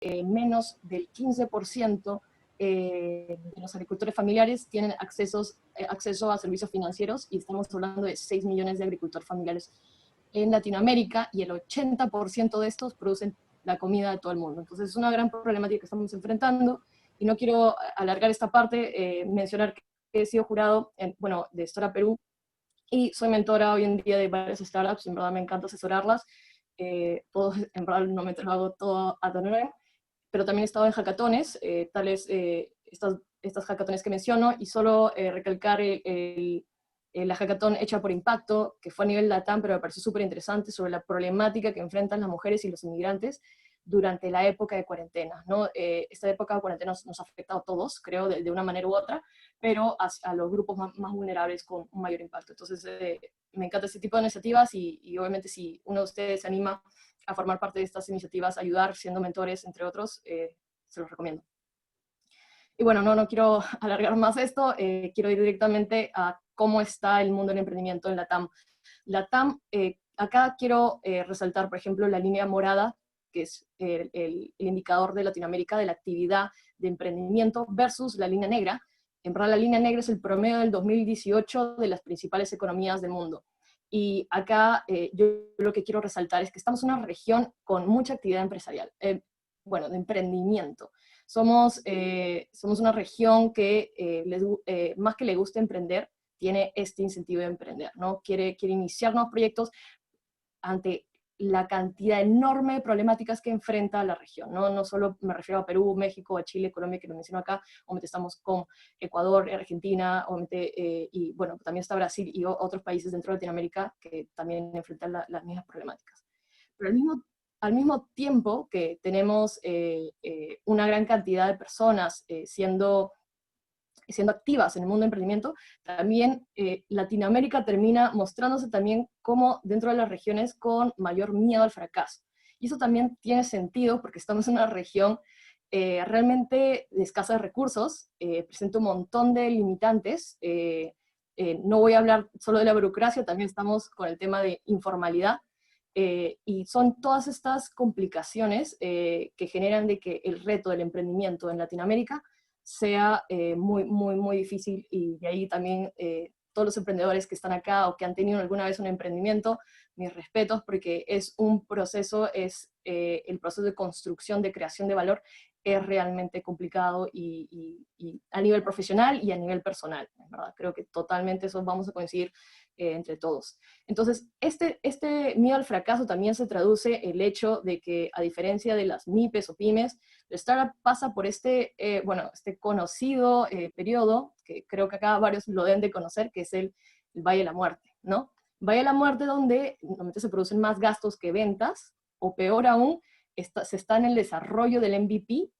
menos del 15% de los agricultores familiares tienen acceso a servicios financieros, y estamos hablando de 6 millones de agricultores familiares en Latinoamérica, y el 80% de estos producen la comida de todo el mundo. Entonces es una gran problemática que estamos enfrentando, y no quiero alargar esta parte, mencionar que he sido jurado de Startup Perú, y soy mentora hoy en día de varias startups. En verdad me encanta asesorarlas, todo, en verdad no me trago todo a tener, pero también he estado en hackatones, tales estas hackatones que menciono, y solo recalcar la hackathon hecha por Impacto, que fue a nivel LATAM, pero me pareció súper interesante, sobre la problemática que enfrentan las mujeres y los inmigrantes durante la época de cuarentena, ¿no? Esta época de cuarentena nos ha afectado a todos, creo, de una manera u otra, pero a los grupos más vulnerables con un mayor impacto. Entonces, me encanta este tipo de iniciativas, y obviamente si uno de ustedes se anima a formar parte de estas iniciativas, ayudar siendo mentores, entre otros, se los recomiendo. Y bueno, no quiero alargar más esto, quiero ir directamente a cómo está el mundo del emprendimiento en LATAM. LATAM, acá quiero resaltar, por ejemplo, la línea morada, que es el indicador de Latinoamérica de la actividad de emprendimiento, versus la línea negra. En verdad, la línea negra es el promedio del 2018 de las principales economías del mundo. Y acá yo lo que quiero resaltar es que estamos en una región con mucha actividad empresarial, de emprendimiento. Somos una región que, más que le gusta emprender, tiene este incentivo de emprender, ¿no? Quiere iniciar nuevos proyectos ante la cantidad enorme de problemáticas que enfrenta la región, ¿no? No solo me refiero a Perú, México, a Chile, Colombia, que lo menciono acá, obviamente estamos con Ecuador, Argentina, obviamente, y bueno, también está Brasil y otros países dentro de Latinoamérica que también enfrentan las mismas problemáticas. Pero al mismo tiempo que tenemos una gran cantidad de personas siendo activas en el mundo del emprendimiento, también Latinoamérica termina mostrándose también como dentro de las regiones con mayor miedo al fracaso. Y eso también tiene sentido porque estamos en una región realmente de escasa de recursos, presenta un montón de limitantes. No voy a hablar solo de la burocracia, también estamos con el tema de informalidad, y son todas estas complicaciones que generan de que el reto del emprendimiento en Latinoamérica sea muy difícil, y de ahí también todos los emprendedores que están acá o que han tenido alguna vez un emprendimiento, mis respetos, porque es un proceso, el proceso de construcción, de creación de valor, es realmente complicado, y a nivel profesional y a nivel personal, ¿verdad? Creo que totalmente eso vamos a coincidir entre todos. Entonces, este miedo al fracaso también se traduce el hecho de que, a diferencia de las MIPES o pymes, la startup pasa por este conocido periodo, que creo que acá varios lo deben de conocer, que es el Valle de la Muerte, ¿no? Valle de la Muerte, donde normalmente se producen más gastos que ventas, o peor aún, se está en el desarrollo del MVP.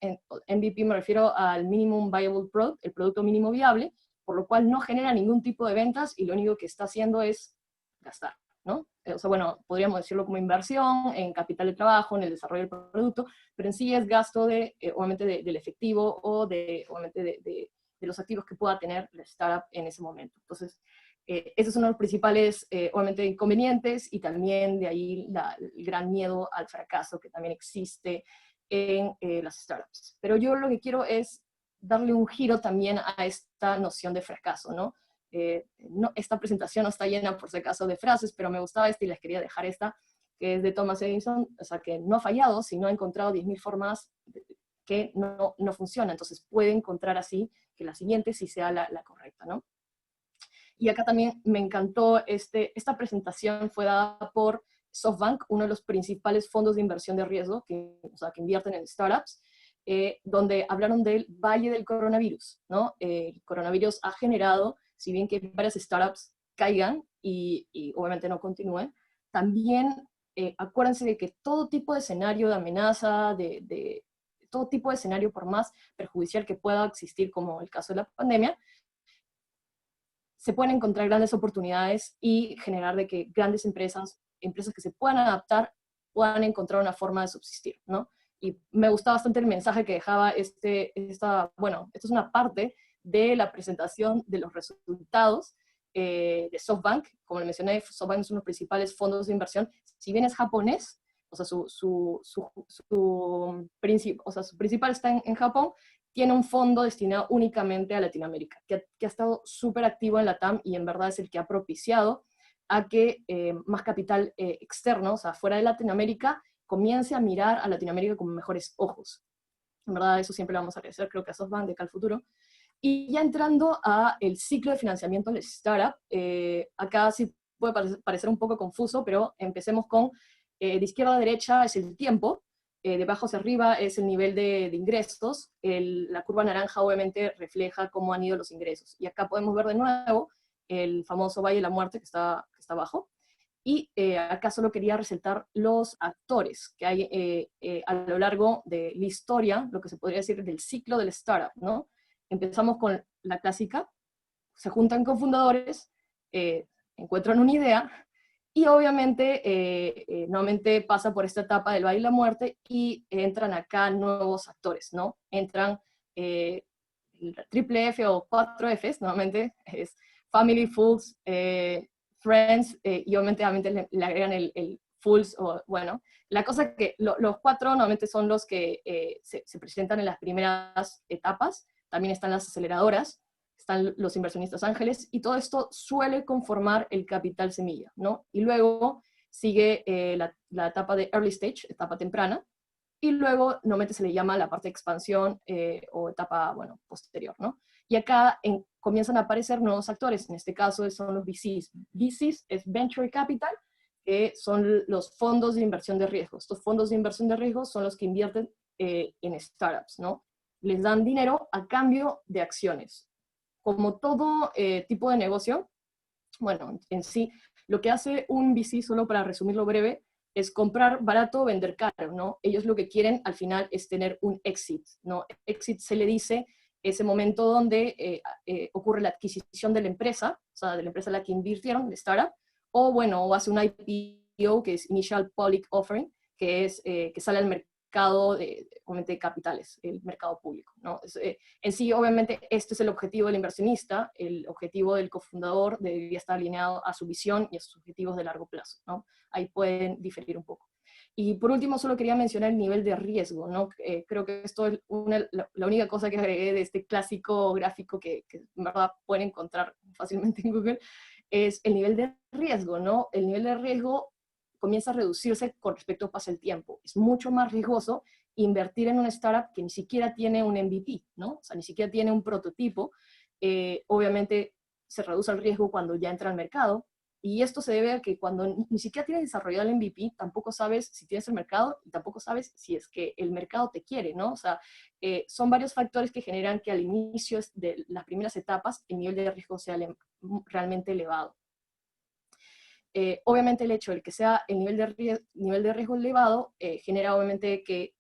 MVP me refiero al Minimum Viable Product, el producto mínimo viable, por lo cual no genera ningún tipo de ventas, y lo único que está haciendo es gastar, ¿no? O sea, bueno, podríamos decirlo como inversión en capital de trabajo, en el desarrollo del producto, pero en sí es gasto obviamente del efectivo, o obviamente de los activos que pueda tener la startup en ese momento. Entonces, esos son los principales, obviamente, inconvenientes, y también de ahí el gran miedo al fracaso que también existe en las startups. Pero yo lo que quiero es darle un giro también a esta noción de fracaso, ¿no? Esta presentación no está llena, por si acaso, de frases, pero me gustaba esta y les quería dejar esta, que es de Thomas Edison, o sea, que no ha fallado, sino ha encontrado 10.000 formas que no funcionan. Entonces puede encontrar así que la siguiente sí sea la correcta, ¿no? Y acá también me encantó, esta presentación fue dada por SoftBank, uno de los principales fondos de inversión de riesgo, o sea, que invierten en startups, donde hablaron del valle del coronavirus, ¿no? El coronavirus ha generado, si bien que varias startups caigan y obviamente no continúen, también acuérdense de que todo tipo de escenario de amenaza, todo tipo de escenario, por más perjudicial que pueda existir, como el caso de la pandemia, se pueden encontrar grandes oportunidades y generar de que grandes empresas que se puedan adaptar, puedan encontrar una forma de subsistir, ¿no? Y me gusta bastante el mensaje que dejaba esto es una parte de la presentación de los resultados de SoftBank. Como le mencioné, SoftBank es uno de los principales fondos de inversión. Si bien es japonés, o sea, o sea, su principal está en Japón, tiene un fondo destinado únicamente a Latinoamérica, que ha estado súper activo en la TAM y en verdad es el que ha propiciado a que más capital externo, o sea, fuera de Latinoamérica, comience a mirar a Latinoamérica con mejores ojos. En verdad, eso siempre lo vamos a agradecer, creo que a SoftBank de cara al futuro. Y ya entrando a el ciclo de financiamiento del startup, acá sí puede parecer un poco confuso, pero empecemos con de izquierda a derecha es el tiempo, de abajo hacia arriba es el nivel de ingresos, la curva naranja obviamente refleja cómo han ido los ingresos. Y acá podemos ver de nuevo el famoso Valle de la Muerte que está abajo. Y acá solo quería resaltar los actores que hay a lo largo de la historia, lo que se podría decir del ciclo del startup, ¿no? Empezamos con la clásica, se juntan con fundadores, encuentran una idea, y obviamente nuevamente pasa por esta etapa del Valle de la Muerte y entran acá nuevos actores, ¿no? Entran el triple F o 4 Fs, nuevamente es Family, Fools, Friends, y obviamente le agregan el Fools, o bueno, la cosa es que los 4 normalmente son los que se presentan en las primeras etapas, también están las aceleradoras, están los inversionistas ángeles, y todo esto suele conformar el capital semilla, ¿no? Y luego sigue la etapa de early stage, etapa temprana, y luego normalmente se le llama la parte de expansión o etapa, bueno, posterior, ¿no? Y acá comienzan a aparecer nuevos actores, en este caso son los VCs. VCs es Venture Capital, que son los fondos de inversión de riesgo. Estos fondos de inversión de riesgo son los que invierten en startups, ¿no? Les dan dinero a cambio de acciones. Como todo tipo de negocio, bueno, en sí, lo que hace un VC, solo para resumirlo breve, es comprar barato, vender caro, ¿no? Ellos lo que quieren al final es tener un exit, ¿no? Exit se le dice ese momento donde ocurre la adquisición de la empresa, o sea, de la empresa en la que invirtieron, de startup, o bueno, o hace un IPO, que es Initial Public Offering, que es que sale al mercado obviamente de capitales, el mercado público, ¿no? En sí, obviamente, este es el objetivo del inversionista, el objetivo del cofundador debería estar alineado a su visión y a sus objetivos de largo plazo, ¿no? Ahí pueden diferir un poco. Y por último, solo quería mencionar el nivel de riesgo, ¿no? Creo que esto es la única cosa que agregué de este clásico gráfico que en verdad pueden encontrar fácilmente en Google, es el nivel de riesgo, ¿no? El nivel de riesgo comienza a reducirse con respecto a pasa el tiempo. Es mucho más riesgoso invertir en una startup que ni siquiera tiene un MVP, ¿no? O sea, ni siquiera tiene un prototipo. Obviamente se reduce el riesgo cuando ya entra al mercado, y esto se debe a que cuando ni siquiera tienes desarrollado el MVP, tampoco sabes si tienes el mercado y tampoco sabes si es que el mercado te quiere, ¿no? O sea, son varios factores que generan que al inicio de las primeras etapas el nivel de riesgo sea realmente elevado. Obviamente el hecho de que sea el nivel de riesgo elevado genera obviamente que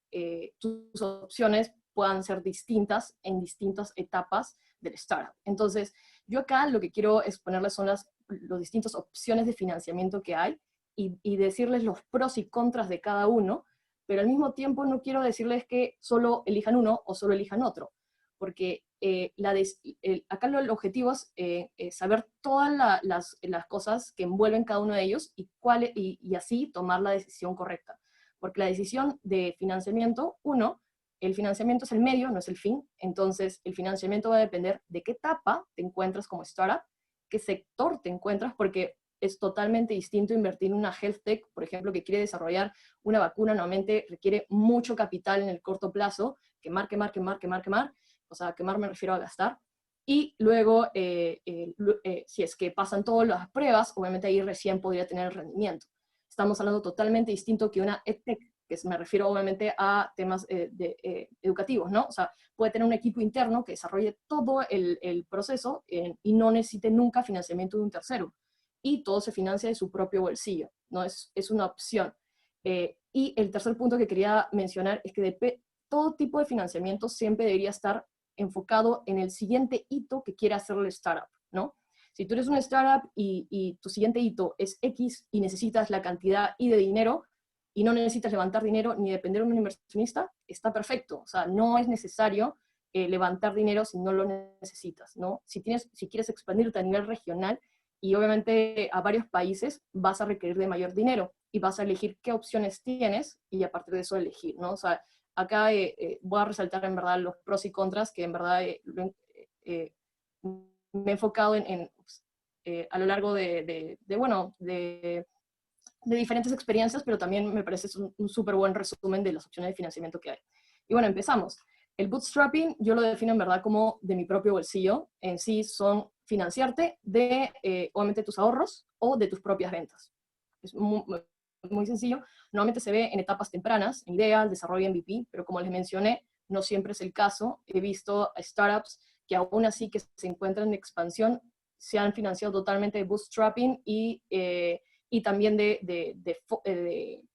tus opciones puedan ser distintas en distintas etapas del startup. Entonces, yo acá lo que quiero exponerles son las distintas opciones de financiamiento que hay y decirles los pros y contras de cada uno, pero al mismo tiempo no quiero decirles que solo elijan uno o solo elijan otro, porque acá el objetivo es saber todas las cosas que envuelven cada uno de ellos y así tomar la decisión correcta. Porque la decisión de financiamiento, el financiamiento es el medio, no es el fin, entonces el financiamiento va a depender de qué etapa te encuentras como startup, qué sector te encuentras, porque es totalmente distinto invertir en una health tech, por ejemplo, que quiere desarrollar una vacuna, normalmente requiere mucho capital en el corto plazo, quemar, o sea, quemar me refiero a gastar, y luego, si es que pasan todas las pruebas, obviamente ahí recién podría tener el rendimiento. Estamos hablando totalmente distinto que una EdTech, que me refiero obviamente a temas educativos, ¿no? O sea, puede tener un equipo interno que desarrolle todo el proceso y no necesite nunca financiamiento de un tercero. Y todo se financia de su propio bolsillo, ¿no? Es una opción. Y el tercer punto que quería mencionar es que todo tipo de financiamiento siempre debería estar enfocado en el siguiente hito que quiera hacer el startup, ¿no? Si tú eres una startup y tu siguiente hito es X y necesitas la cantidad Y de dinero, y no necesitas levantar dinero ni depender de un inversionista, está perfecto. O sea, no es necesario levantar dinero si no lo necesitas, ¿no? Si quieres expandirte a nivel regional y obviamente a varios países, vas a requerir de mayor dinero. y vas a elegir qué opciones tienes y a partir de eso elegir, ¿no? O sea, acá voy a resaltar en verdad los pros y contras, que en verdad me he enfocado a lo largo de diferentes experiencias, pero también me parece un súper buen resumen de las opciones de financiamiento que hay. Y bueno, empezamos. El bootstrapping yo lo defino en verdad como de mi propio bolsillo. En sí son financiarte de, obviamente, tus ahorros o de tus propias ventas. Es muy sencillo. Normalmente se ve en etapas tempranas, en idea, el desarrollo MVP, pero como les mencioné, no siempre es el caso. He visto a startups que aún así que se encuentran en expansión, se han financiado totalmente de bootstrapping y también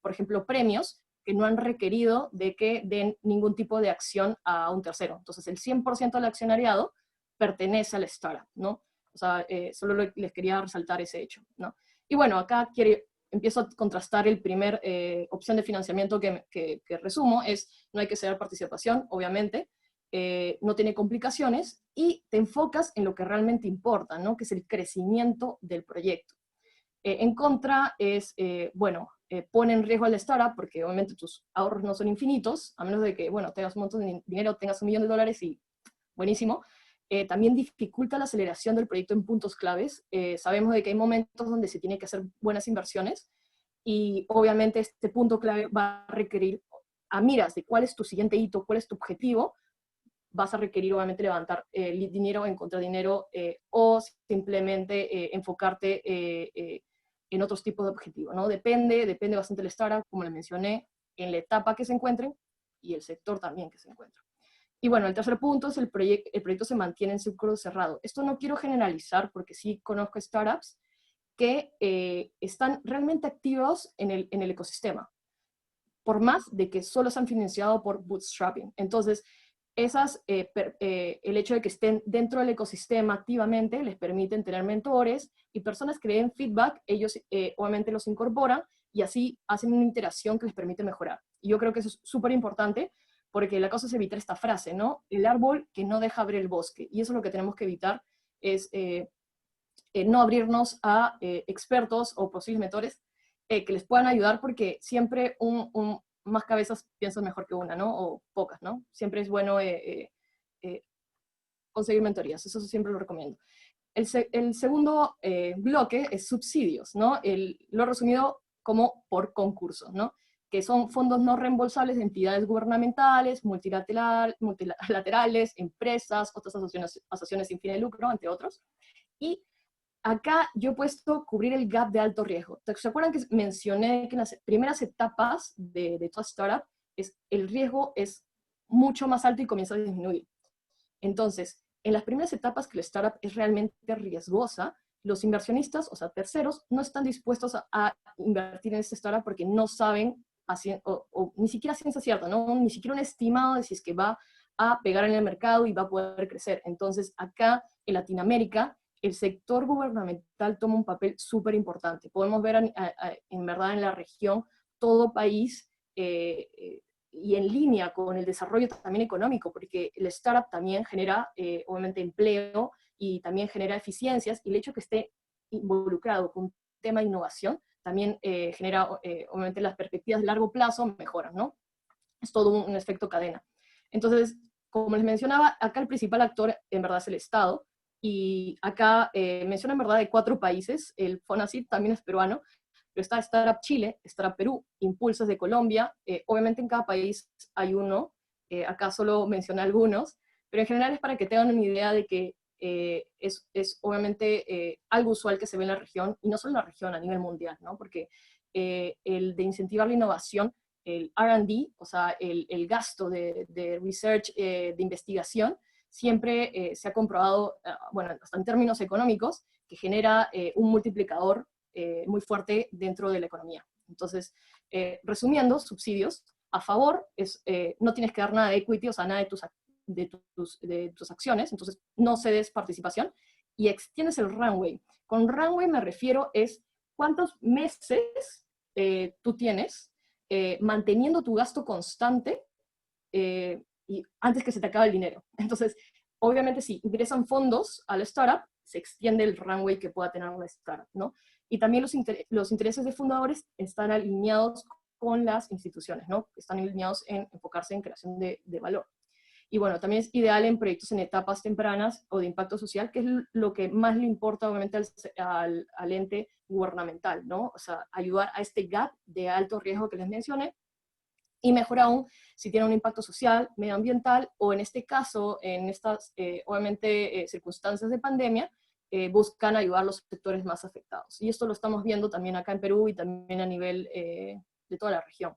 por ejemplo, premios que no han requerido de que den ningún tipo de acción a un tercero. Entonces, el 100% del accionariado pertenece al startup, ¿no? O sea, solo les quería resaltar ese hecho, ¿no? Y bueno, acá empiezo a contrastar el primer opción de financiamiento que resumo, es no hay que ceder participación, obviamente, no tiene complicaciones, y te enfocas en lo que realmente importa, ¿no? Que es el crecimiento del proyecto. En contra es, pone en riesgo al startup, porque obviamente tus ahorros no son infinitos, a menos de que, bueno, tengas un montón de dinero, tengas $1.000.000 y buenísimo. También dificulta la aceleración del proyecto en puntos claves. Sabemos de que hay momentos donde se tiene que hacer buenas inversiones, y obviamente este punto clave va a requerir, a miras de cuál es tu siguiente hito, cuál es tu objetivo, vas a requerir obviamente levantar dinero, encontrar dinero, o simplemente enfocarte en otros tipos de objetivos, ¿no? Depende bastante del startup, como les mencioné, en la etapa que se encuentren y el sector también que se encuentra. Y bueno, el tercer punto es el proyecto se mantiene en círculo cerrado. Esto no quiero generalizar porque sí conozco startups que están realmente activos en el ecosistema, por más de que solo se han financiado por bootstrapping. Entonces, el hecho de que estén dentro del ecosistema activamente les permiten tener mentores y personas que den feedback, ellos obviamente los incorporan y así hacen una interacción que les permite mejorar. Y yo creo que eso es súper importante, porque la cosa es evitar esta frase, ¿no? El árbol que no deja ver el bosque. Y eso es lo que tenemos que evitar, es no abrirnos a expertos o posibles mentores que les puedan ayudar, porque siempre más cabezas piensan mejor que una, ¿no? O pocas, ¿no? Siempre es bueno conseguir mentorías, eso siempre lo recomiendo. El segundo bloque es subsidios, ¿no? Lo he resumido como por concursos, ¿no? Que son fondos no reembolsables de entidades gubernamentales, multilaterales, empresas, otras asociaciones sin fin de lucro, entre otros. Y acá yo he puesto cubrir el gap de alto riesgo. ¿Se acuerdan que mencioné que en las primeras etapas de toda startup el riesgo es mucho más alto y comienza a disminuir? Entonces, en las primeras etapas que la startup es realmente riesgosa, los inversionistas, o sea, terceros, no están dispuestos a invertir en esta startup porque no saben, o ni siquiera ciencia cierta, ¿no? Ni siquiera un estimado de si es que va a pegar en el mercado y va a poder crecer. Entonces, acá en Latinoamérica, el sector gubernamental toma un papel súper importante. Podemos ver en verdad en la región todo país y en línea con el desarrollo también económico, porque el startup también genera obviamente empleo y también genera eficiencias, y el hecho que esté involucrado con un tema de innovación también genera, obviamente las perspectivas de largo plazo mejoran, ¿no? Es todo un efecto cadena. Entonces, como les mencionaba, acá el principal actor en verdad es el Estado, y acá menciono en verdad de 4 países. El FONACYT también es peruano, pero está Startup Chile, Startup Perú, Impulsos de Colombia. Obviamente en cada país hay uno, acá solo mencioné algunos, pero en general es para que tengan una idea de que es obviamente algo usual que se ve en la región, y no solo en la región, a nivel mundial, ¿no? Porque el de incentivar la innovación, el R&D, o sea, el gasto de research, de investigación, siempre se ha comprobado, bueno, hasta en términos económicos, que genera un multiplicador muy fuerte dentro de la economía. Entonces, resumiendo, subsidios, a favor, no tienes que dar nada de equity, o sea, nada de tus acciones, entonces no cedes participación, y extiendes el runway. Con runway me refiero es cuántos meses tú tienes manteniendo tu gasto constante y antes que se te acabe el dinero. Entonces, obviamente si ingresan fondos a la startup, se extiende el runway que pueda tener una startup, ¿no? Y también los intereses de fundadores están alineados con las instituciones, ¿no? Están alineados en enfocarse en creación de valor. Y bueno, también es ideal en proyectos en etapas tempranas o de impacto social, que es lo que más le importa obviamente al ente gubernamental, ¿no? O sea, ayudar a este gap de alto riesgo que les mencioné, y mejor aún si tiene un impacto social, medioambiental, o en este caso, en estas, obviamente, circunstancias de pandemia, buscan ayudar a los sectores más afectados. Y esto lo estamos viendo también acá en Perú y también a nivel de toda la región.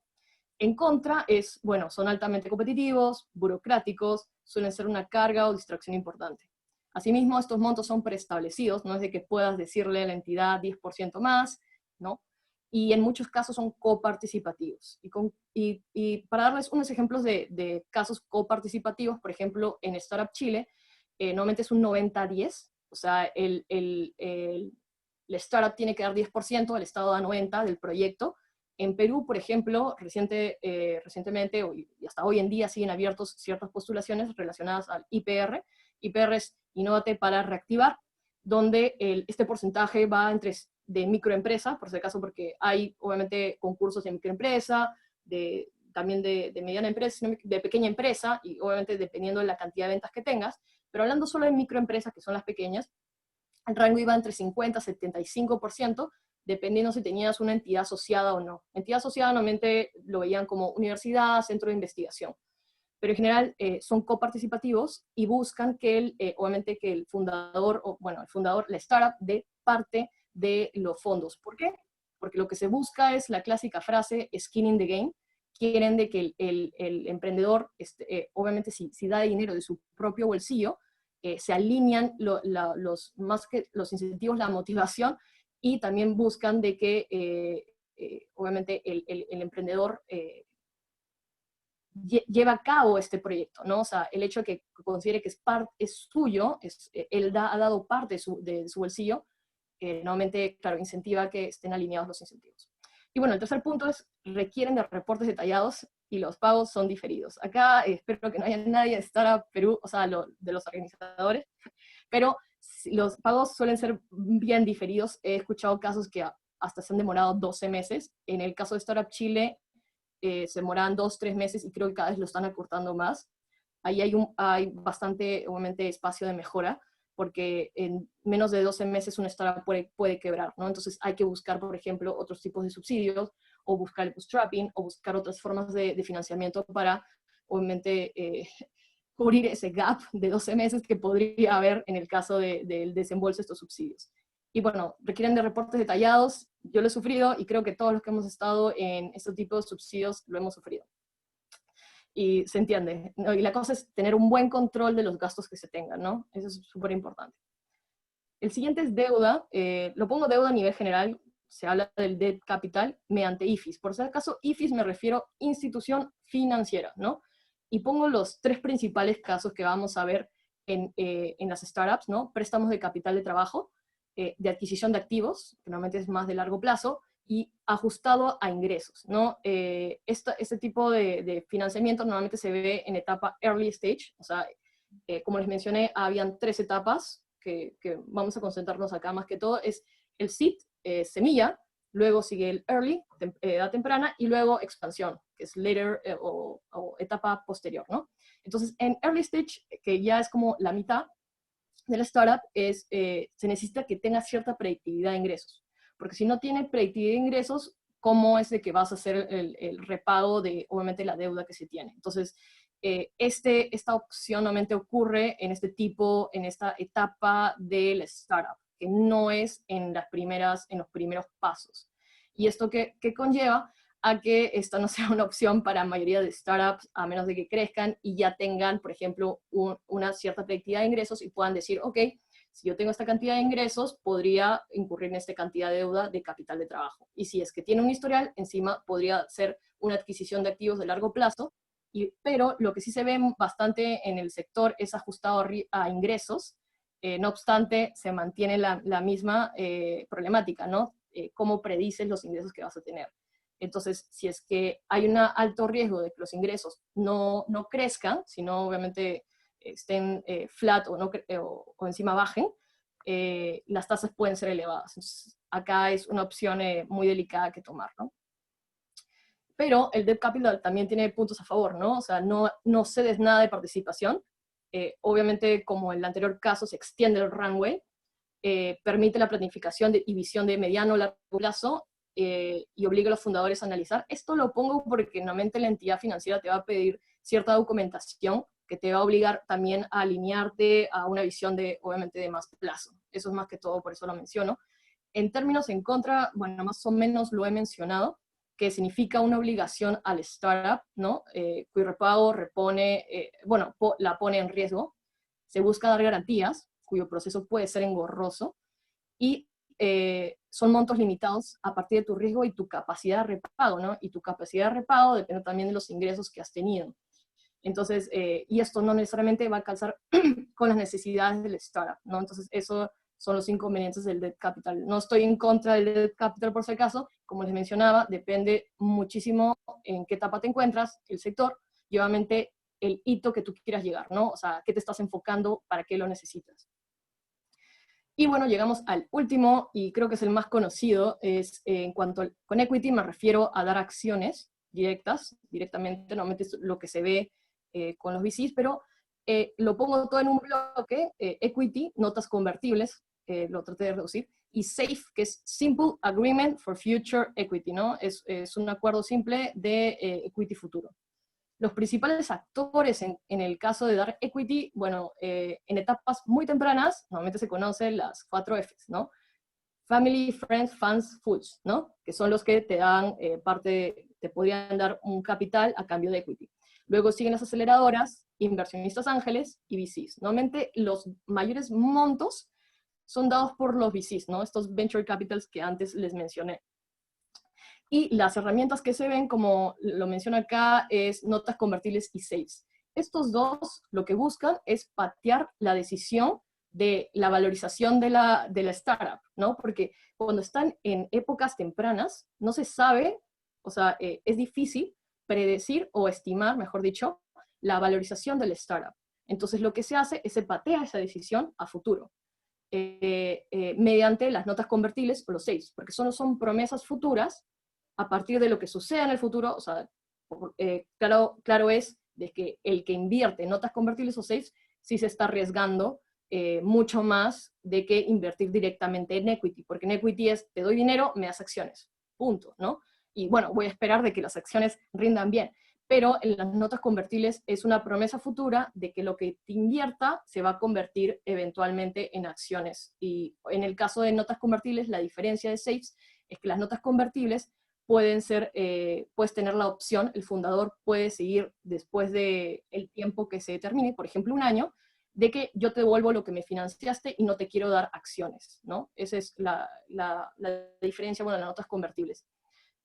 En contra es, bueno, son altamente competitivos, burocráticos, suelen ser una carga o distracción importante. Asimismo, estos montos son preestablecidos, no es de que puedas decirle a la entidad 10% más, ¿no? Y en muchos casos son coparticipativos. Y para darles unos ejemplos de casos coparticipativos, por ejemplo, en Startup Chile, normalmente es un 90-10, o sea, el startup tiene que dar 10%, el Estado da 90% del proyecto. En Perú, por ejemplo, recientemente y hasta hoy en día siguen abiertos ciertas postulaciones relacionadas al IPR. IPR es Innovate para Reactivar, donde este porcentaje va de microempresa, por si acaso, porque hay obviamente concursos de microempresa, también de mediana empresa, de pequeña empresa, y obviamente dependiendo de la cantidad de ventas que tengas, pero hablando solo de microempresas, que son las pequeñas, el rango iba entre 50 y 75%, dependiendo si tenías una entidad asociada o no. Entidad asociada normalmente lo veían como universidad, centro de investigación, pero en general son coparticipativos y buscan que obviamente que el fundador, la startup, dé parte de los fondos. ¿Por qué? Porque lo que se busca es la clásica frase skin in the game. Quieren de que el emprendedor, obviamente si da dinero de su propio bolsillo, se alinean más que los incentivos, la motivación, y también buscan de que obviamente el emprendedor lleva a cabo este proyecto, ¿no? O sea, el hecho de que considere que es suyo, él ha dado parte de su bolsillo, normalmente, claro, incentiva que estén alineados los incentivos. Y bueno, el tercer punto es, requieren de reportes detallados y los pagos son diferidos. Acá espero que no haya nadie de Startup Perú, o sea, de los organizadores, pero los pagos suelen ser bien diferidos. He escuchado casos que hasta se han demorado 12 meses. En el caso de Startup Chile, se demoran 2-3 meses y creo que cada vez lo están acortando más. Ahí hay bastante, obviamente, espacio de mejora, porque en menos de 12 meses una startup puede quebrar, ¿no? Entonces hay que buscar, por ejemplo, otros tipos de subsidios, o buscar el bootstrapping, o buscar otras formas de financiamiento para, obviamente, cubrir ese gap de 12 meses que podría haber en el caso del desembolso de estos subsidios. Y bueno, requieren de reportes detallados. Yo lo he sufrido y creo que todos los que hemos estado en este tipo de subsidios lo hemos sufrido. Y se entiende, ¿no? Y la cosa es tener un buen control de los gastos que se tengan, ¿no? Eso es súper importante. El siguiente es deuda. Lo pongo deuda a nivel general. Se habla del debt capital mediante IFIS. Por si acaso, IFIS me refiero a institución financiera, ¿no? Y pongo los 3 principales casos que vamos a ver en las startups, ¿no? Préstamos de capital de trabajo, de adquisición de activos, que normalmente es más de largo plazo, y ajustado a ingresos, ¿no? Este tipo de financiamiento normalmente se ve en etapa early stage, o sea, como les mencioné, habían 3 etapas que vamos a concentrarnos acá más que todo. Es el seed, semilla, luego sigue el early, edad temprana, y luego expansión, que es later o etapa posterior, ¿no? Entonces, en early stage, que ya es como la mitad de la startup, se necesita que tenga cierta predictibilidad de ingresos, porque si no tiene predictibilidad de ingresos, ¿cómo es de que vas a hacer el repago de, obviamente, la deuda que se tiene? Entonces, esta opción normalmente ocurre en esta etapa del startup, que no es en los primeros pasos. ¿Y esto qué conlleva? A que esta no sea una opción para la mayoría de startups, a menos de que crezcan y ya tengan, por ejemplo, una cierta predictibilidad de ingresos y puedan decir, ok, si yo tengo esta cantidad de ingresos, podría incurrir en esta cantidad de deuda de capital de trabajo. Y si es que tiene un historial, encima podría ser una adquisición de activos de largo plazo, pero lo que sí se ve bastante en el sector es ajustado a ingresos. No obstante, se mantiene la misma problemática, ¿no? ¿Cómo predices los ingresos que vas a tener? Entonces, si es que hay un alto riesgo de que los ingresos no crezcan, sino obviamente estén flat o encima bajen, las tasas pueden ser elevadas. Entonces, acá es una opción muy delicada que tomar, ¿no? Pero el debt capital también tiene puntos a favor, ¿no? O sea, no cedes nada de participación. Obviamente, como en el anterior caso, se extiende el runway, permite la planificación y visión de mediano o largo plazo, y obliga a los fundadores a analizar. Esto lo pongo porque normalmente la entidad financiera te va a pedir cierta documentación que te va a obligar también a alinearte a una visión de, obviamente, de más plazo. Eso es más que todo, por eso lo menciono. En términos en contra, bueno, más o menos lo he mencionado, que significa una obligación al startup, ¿no? Cuyo repago repone, la pone en riesgo. Se busca dar garantías, cuyo proceso puede ser engorroso, y son montos limitados a partir de tu riesgo y tu capacidad de repago, ¿no? Y tu capacidad de repago depende también de los ingresos que has tenido. Entonces, y esto no necesariamente va a calzar con las necesidades del startup, ¿no? Entonces, eso son los inconvenientes del debt capital. No estoy en contra del debt capital por si acaso, como les mencionaba, depende muchísimo en qué etapa te encuentras, el sector, y obviamente el hito que tú quieras llegar, ¿no? O sea, qué te estás enfocando, para qué lo necesitas. Y bueno, llegamos al último, y creo que es el más conocido, es en cuanto con equity me refiero a dar acciones directamente, normalmente es lo que se ve con los VCs, pero lo pongo todo en un bloque, equity, notas convertibles, lo traté de reducir, y SAFE, que es Simple Agreement for Future Equity, ¿no? Es un acuerdo simple de equity futuro. Los principales actores en el caso de dar equity, bueno, en etapas muy tempranas, normalmente se conocen las 4 Fs, ¿no? Family, Friends, Fans, Foods, ¿no? Que son los que te dan te podrían dar un capital a cambio de equity. Luego siguen las aceleradoras, inversionistas ángeles y VCs. Normalmente los mayores montos son dados por los VCs, ¿no? Estos venture capitals que antes les mencioné. Y las herramientas que se ven, como lo menciono acá, es notas convertibles y SAFEs. Estos dos lo que buscan es patear la decisión de la valorización de la startup, ¿no? Porque cuando están en épocas tempranas, no se sabe, o sea, es difícil predecir o estimar, mejor dicho, la valorización del startup. Entonces lo que se hace es se patea esa decisión a futuro, mediante las notas convertibles o los SAFEs, porque son promesas futuras a partir de lo que suceda en el futuro. O sea, claro es de que el que invierte en notas convertibles o SAFEs sí se está arriesgando mucho más de que invertir directamente en equity, porque en equity es, te doy dinero, me das acciones, punto, ¿no? Y bueno, voy a esperar de que las acciones rindan bien, pero en las notas convertibles es una promesa futura de que lo que te invierta se va a convertir eventualmente en acciones. Y en el caso de notas convertibles, la diferencia de SAFEs es que las notas convertibles puedes tener la opción, el fundador puede seguir después del tiempo que se determine, por ejemplo 1 año, de que yo te devuelvo lo que me financiaste y no te quiero dar acciones, ¿no? Esa es la diferencia, bueno, de las notas convertibles.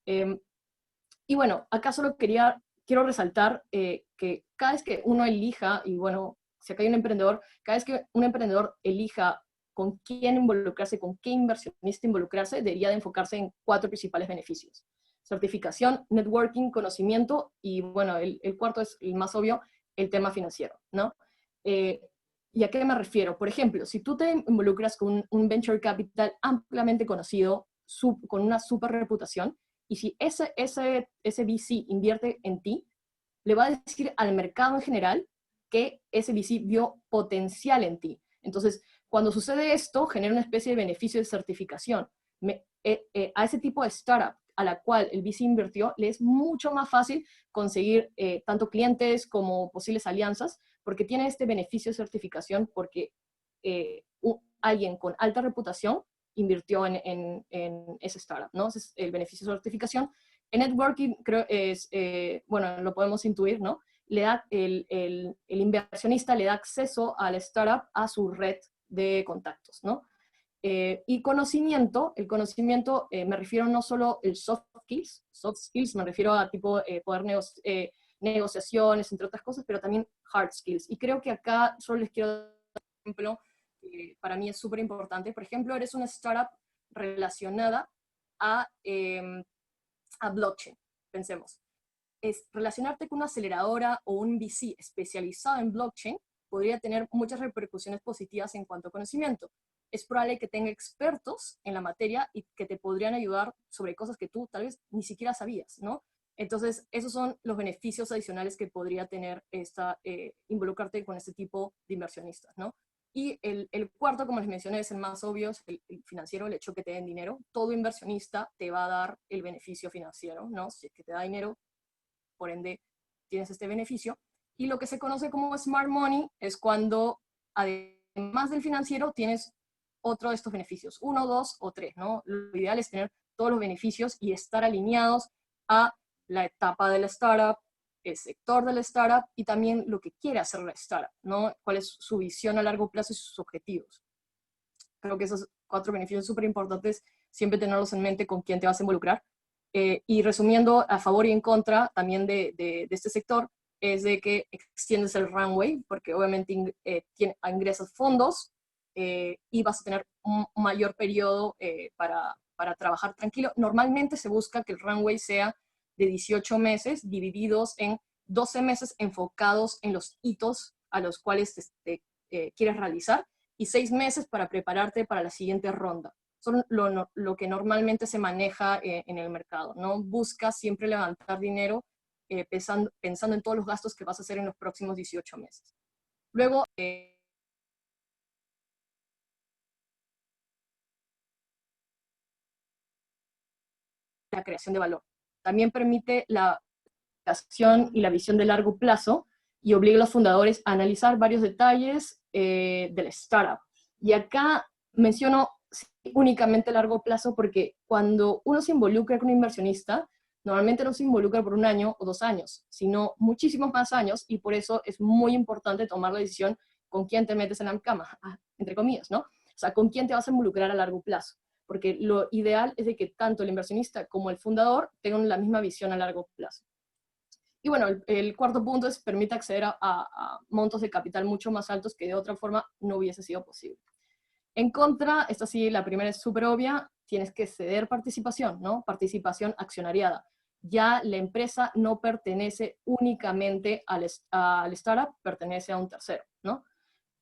Y bueno, acá solo quiero resaltar que cada vez que uno elija, y bueno, si acá hay un emprendedor, cada vez que un emprendedor elija con quién involucrarse, con qué inversionista involucrarse, debería de enfocarse en 4 principales beneficios: certificación, networking, conocimiento, y bueno, el cuarto es el más obvio, el tema financiero, ¿no? ¿Y a qué me refiero? Por ejemplo, si tú te involucras con un venture capital ampliamente conocido, con una super reputación, y si ese VC invierte en ti, le va a decir al mercado en general que ese VC vio potencial en ti. Entonces, cuando sucede esto, genera una especie de beneficio de certificación. A ese tipo de startup a la cual el VC invirtió, le es mucho más fácil conseguir tanto clientes como posibles alianzas, porque tiene este beneficio de certificación, porque alguien con alta reputación invirtió en ese startup, ¿no? Ese es el beneficio de certificación. En networking, creo bueno, lo podemos intuir, ¿no? El inversionista le da acceso al startup a su red de contactos, ¿no? Y conocimiento, el conocimiento me refiero no solo el soft skills me refiero a tipo poder negociaciones, entre otras cosas, pero también hard skills. Y creo que acá solo les quiero dar un ejemplo que para mí es súper importante. Por ejemplo, eres una startup relacionada a blockchain, pensemos. Relacionarte con una aceleradora o un VC especializado en blockchain podría tener muchas repercusiones positivas en cuanto a conocimiento. es probable que tenga expertos en la materia y que te podrían ayudar sobre cosas que tú tal vez ni siquiera sabías, ¿no? Entonces, esos son los beneficios adicionales que podría tener involucrarte con este tipo de inversionistas, ¿no? Y el cuarto, como les mencioné, es el más obvio, es el financiero, el hecho que te den dinero. Todo inversionista te va a dar el beneficio financiero, ¿no? Si es que te da dinero, por ende, tienes este beneficio. Y lo que se conoce como smart money es cuando, además del financiero, tienes otro de estos beneficios, uno, dos o tres, ¿no? Lo ideal es tener todos los beneficios y estar alineados a la etapa de la startup, el sector de la startup y también lo que quiere hacer la startup, ¿no? Cuál es su visión a largo plazo y sus objetivos. Creo que esos 4 beneficios súper importantes, siempre tenerlos en mente con quién te vas a involucrar. Y resumiendo, a favor y en contra también de este sector, es de que extiendes el runway, porque obviamente ingresas fondos y vas a tener un mayor periodo para trabajar tranquilo. Normalmente se busca que el runway sea de 18 meses, divididos en 12 meses enfocados en los hitos a los cuales quieres realizar, y 6 meses para prepararte para la siguiente ronda. Son lo que normalmente se maneja en el mercado, ¿no? Busca siempre levantar dinero pensando en todos los gastos que vas a hacer en los próximos 18 meses. Luego, la creación de valor. También permite la acción y la visión de largo plazo y obliga a los fundadores a analizar varios detalles del startup. Y acá menciono únicamente largo plazo porque cuando uno se involucra con un inversionista, normalmente no se involucra por 1 año o 2 años, sino muchísimos más años, y por eso es muy importante tomar la decisión con quién te metes en la cama, entre comillas, ¿no? O sea, con quién te vas a involucrar a largo plazo, porque lo ideal es de que tanto el inversionista como el fundador tengan la misma visión a largo plazo. Y bueno, el cuarto punto es permite acceder a montos de capital mucho más altos que de otra forma no hubiese sido posible. En contra, esta sí, la primera es súper obvia, tienes que ceder participación, ¿no? Participación accionariada. Ya la empresa no pertenece únicamente al startup, pertenece a un tercero, ¿no?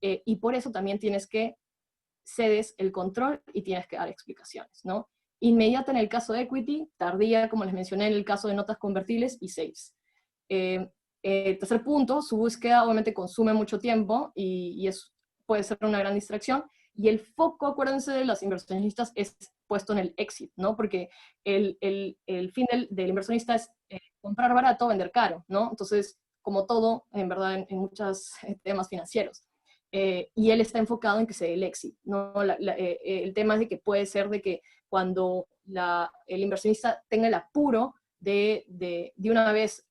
Y por eso también tienes que cedes el control y tienes que dar explicaciones, ¿no? Inmediata en el caso de equity, tardía, como les mencioné, en el caso de notas convertibles, y saves. Tercer punto, su búsqueda obviamente consume mucho tiempo y puede ser una gran distracción, y el foco, acuérdense, de los inversionistas es puesto en el exit, ¿no? Porque el fin del inversionista es comprar barato, vender caro, ¿no? Entonces, como todo, en verdad, en muchos temas financieros. Y él está enfocado en que se dé el exit, ¿no? El tema es de que puede ser de que cuando el inversionista tenga el apuro de una vez,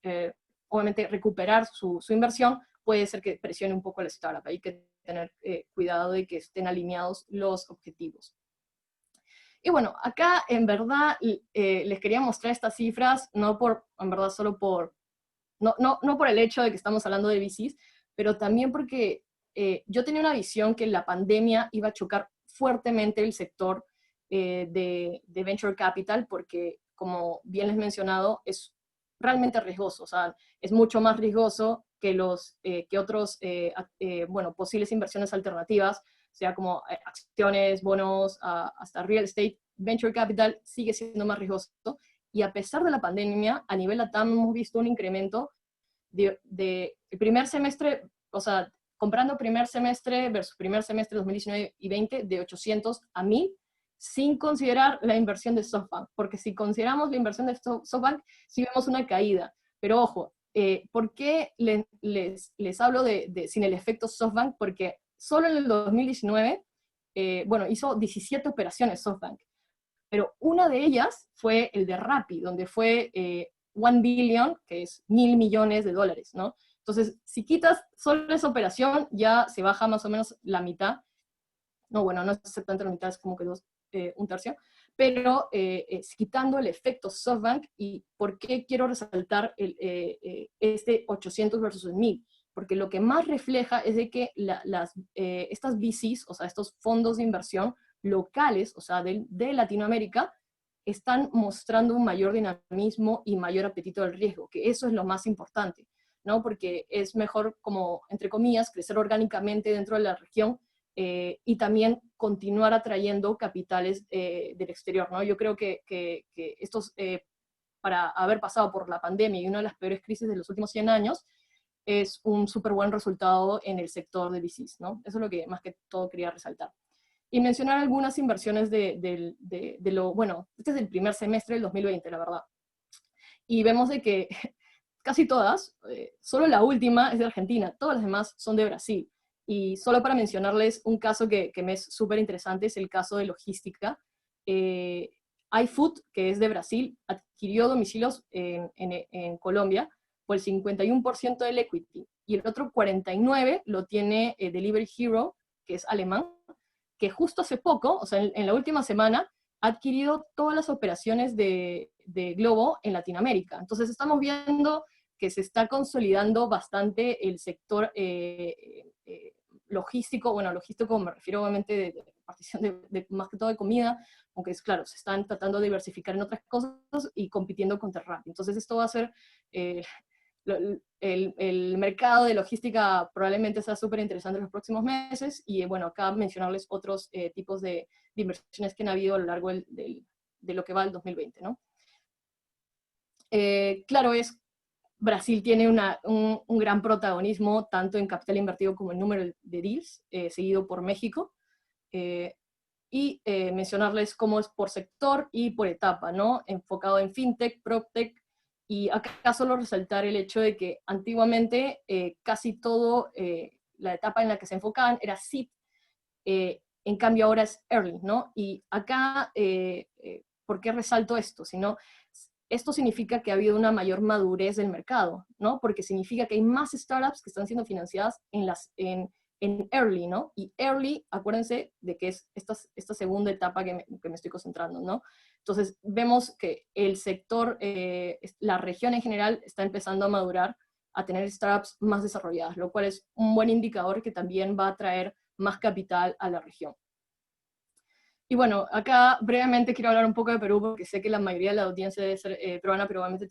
obviamente, recuperar su inversión, puede ser que presione un poco a la startup. Hay que tener cuidado de que estén alineados los objetivos. Y bueno, acá en verdad les quería mostrar estas cifras, en verdad solo no por el hecho de que estamos hablando de VCs, pero también porque yo tenía una visión que la pandemia iba a chocar fuertemente el sector de venture capital, porque como bien les he mencionado, es realmente riesgoso, o sea, es mucho más riesgoso que otros, bueno, posibles inversiones alternativas, sea como acciones, bonos, hasta real estate. Venture capital sigue siendo más riesgoso, y a pesar de la pandemia, a nivel LATAM hemos visto un incremento de el primer semestre, o sea, comprando primer semestre versus primer semestre 2019 y 20, de 800 a 1000, sin considerar la inversión de SoftBank, porque si consideramos la inversión de SoftBank, sí vemos una caída. Pero ojo, ¿por qué les hablo sin el efecto SoftBank? Porque solo en el 2019, bueno, hizo 17 operaciones SoftBank, pero una de ellas fue el de Rappi, donde fue 1 billion, que es 1.000 millones de dólares, ¿no? Entonces, si quitas solo esa operación, ya se baja más o menos la mitad. No, bueno, no es exactamente la mitad, es como que un tercio. Pero quitando el efecto SoftBank, ¿y por qué quiero resaltar este 800 versus el 1000? Porque lo que más refleja es de que estas VCs, o sea, estos fondos de inversión locales, o sea, de Latinoamérica, están mostrando un mayor dinamismo y mayor apetito al riesgo, que eso es lo más importante, ¿no? Porque es mejor, como, entre comillas, crecer orgánicamente dentro de la región y también continuar atrayendo capitales del exterior, ¿no? Yo creo que estos, para haber pasado por la pandemia y una de las peores crisis de los últimos 100 años, es un súper buen resultado en el sector de VCs, ¿no? Eso es lo que más que todo quería resaltar. Y mencionar algunas inversiones bueno, este es el primer semestre del 2020, la verdad. Y vemos de que casi todas, solo la última es de Argentina, todas las demás son de Brasil. Y solo para mencionarles un caso que me es súper interesante, es el caso de logística. iFood, que es de Brasil, adquirió domicilios en Colombia por el 51% del equity, y el otro 49% lo tiene Delivery Hero, que es alemán, que justo hace poco, o sea, en la última semana, ha adquirido todas las operaciones de Globo en Latinoamérica. Entonces estamos viendo que se está consolidando bastante el sector logístico, bueno, logístico me refiero obviamente de partición más que todo de comida, aunque es claro, se están tratando de diversificar en otras cosas y compitiendo contra Rappi. Entonces esto va a ser, el mercado de logística probablemente sea súper interesante en los próximos meses, y bueno, acá mencionarles otros tipos de inversiones que han habido a lo largo de lo que va el 2020, ¿no? Claro, Brasil tiene un gran protagonismo tanto en capital invertido como en número de deals, seguido por México, y mencionarles cómo es por sector y por etapa, ¿no? Enfocado en fintech, proptech, y acá solo resaltar el hecho de que antiguamente casi todo, la etapa en la que se enfocaban era seed, en cambio ahora es early, ¿no? Y acá, ¿por qué resalto esto? Sino, esto significa que ha habido una mayor madurez del mercado, ¿no? Porque significa que hay más startups que están siendo financiadas en early, ¿no? Y early, acuérdense de que es esta segunda etapa que me estoy concentrando, ¿no? Entonces, vemos que el sector, la región en general, está empezando a madurar, a tener startups más desarrolladas, lo cual es un buen indicador que también va a traer más capital a la región. Y bueno, acá brevemente quiero hablar un poco de Perú, porque sé que la mayoría de la audiencia debe ser peruana, pero obviamente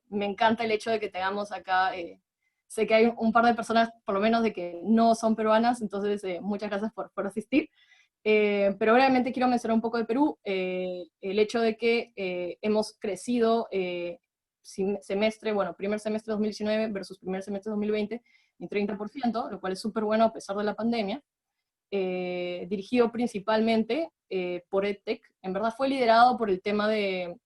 me encanta el hecho de que tengamos acá, sé que hay un par de personas, por lo menos, de que no son peruanas, entonces muchas gracias por asistir. Pero brevemente quiero mencionar un poco de Perú, el hecho de que hemos crecido semestre, bueno, primer semestre 2019 versus primer semestre 2020 en 30%, lo cual es súper bueno a pesar de la pandemia. Dirigido principalmente por EdTech. En verdad fue liderado por el tema de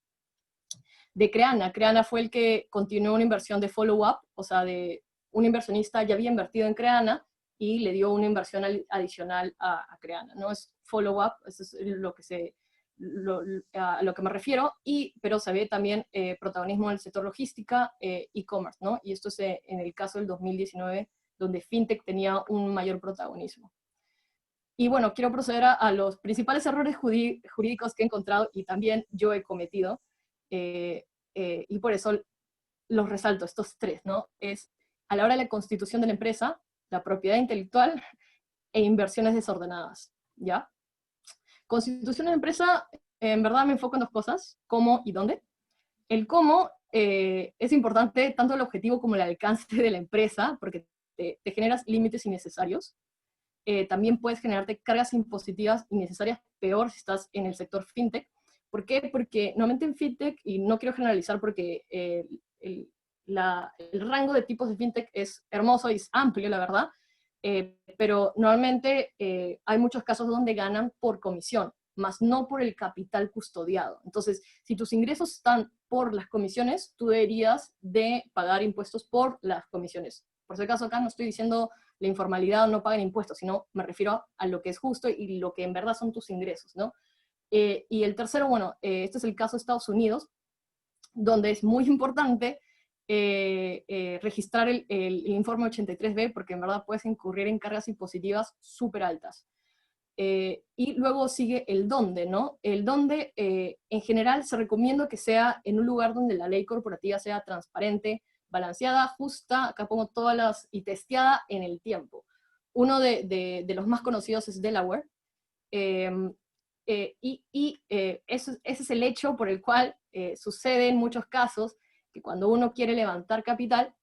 Creana. Creana fue el que continuó una inversión de follow-up, o sea, de un inversionista ya había invertido en Creana y le dio una inversión adicional a Creana, ¿no? Es follow-up, eso es a lo que me refiero, pero se ve también protagonismo en el sector logística, e-commerce, ¿no? Y esto es en el caso del 2019, donde FinTech tenía un mayor protagonismo. Y bueno, quiero proceder a los principales errores jurídicos que he encontrado y también yo he cometido, y por eso los resalto, estos tres, ¿no? Es a la hora de la constitución de la empresa, la propiedad intelectual e inversiones desordenadas, ¿ya? Constitución de la empresa, en verdad me enfoco en dos cosas, cómo y dónde. El cómo es importante tanto el objetivo como el alcance de la empresa, porque te generas límites innecesarios. También puedes generarte cargas impositivas innecesarias, peor si estás en el sector fintech. ¿Por qué? Porque normalmente en fintech, y no quiero generalizar porque el rango de tipos de fintech es hermoso y es amplio, la verdad, pero normalmente hay muchos casos donde ganan por comisión, más no por el capital custodiado. Entonces, si tus ingresos están por las comisiones, tú deberías de pagar impuestos por las comisiones. Por si acaso acá no estoy diciendo la informalidad o no pagan impuestos, sino me refiero a lo que es justo y lo que en verdad son tus ingresos, ¿no? Y el tercero, bueno, este es el caso de Estados Unidos, donde es muy importante registrar el informe 83B, porque en verdad puedes incurrir en cargas impositivas súper altas. Y luego sigue el dónde, ¿no? El dónde, en general, se recomienda que sea en un lugar donde la ley corporativa sea transparente, balanceada, justa, acá pongo todas las, y testeada en el tiempo. Uno de los más conocidos es Delaware, ese es el hecho por el cual sucede en muchos casos que cuando uno quiere levantar capital,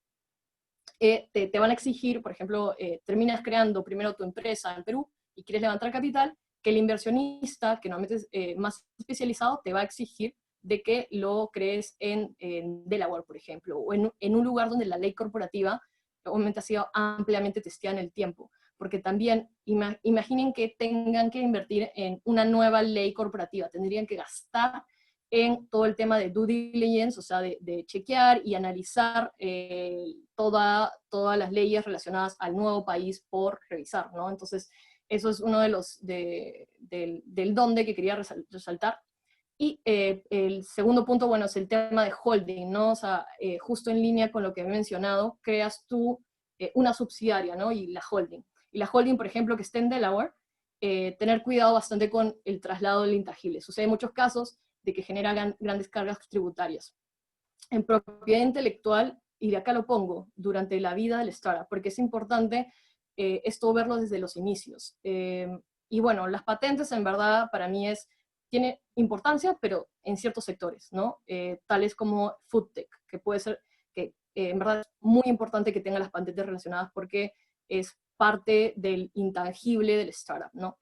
te van a exigir, por ejemplo, terminas creando primero tu empresa en Perú, y quieres levantar capital, que el inversionista, que normalmente es más especializado, te va a exigir de que lo crees en Delaware, por ejemplo, o en un lugar donde la ley corporativa obviamente ha sido ampliamente testeada en el tiempo. Porque también, imaginen que tengan que invertir en una nueva ley corporativa, tendrían que gastar en todo el tema de due diligence, o sea, de chequear y analizar todas las leyes relacionadas al nuevo país por revisar, ¿no? Entonces, eso es uno de los, del dónde que quería resaltar. Y el segundo punto, bueno, es el tema de holding, ¿no? O sea, justo en línea con lo que he mencionado, creas tú una subsidiaria, ¿no? Y la holding. Y la holding, por ejemplo, que esté en Delaware, tener cuidado bastante con el traslado del intangible. Sucede en muchos casos de que genera grandes cargas tributarias. En propiedad intelectual, y de acá lo pongo, durante la vida del startup, porque es importante esto verlo desde los inicios. Y bueno, las patentes en verdad para mí tiene importancia, pero en ciertos sectores, ¿no? Tales como foodtech, que puede ser, que en verdad es muy importante que tenga las patentes relacionadas porque es parte del intangible del startup, ¿no?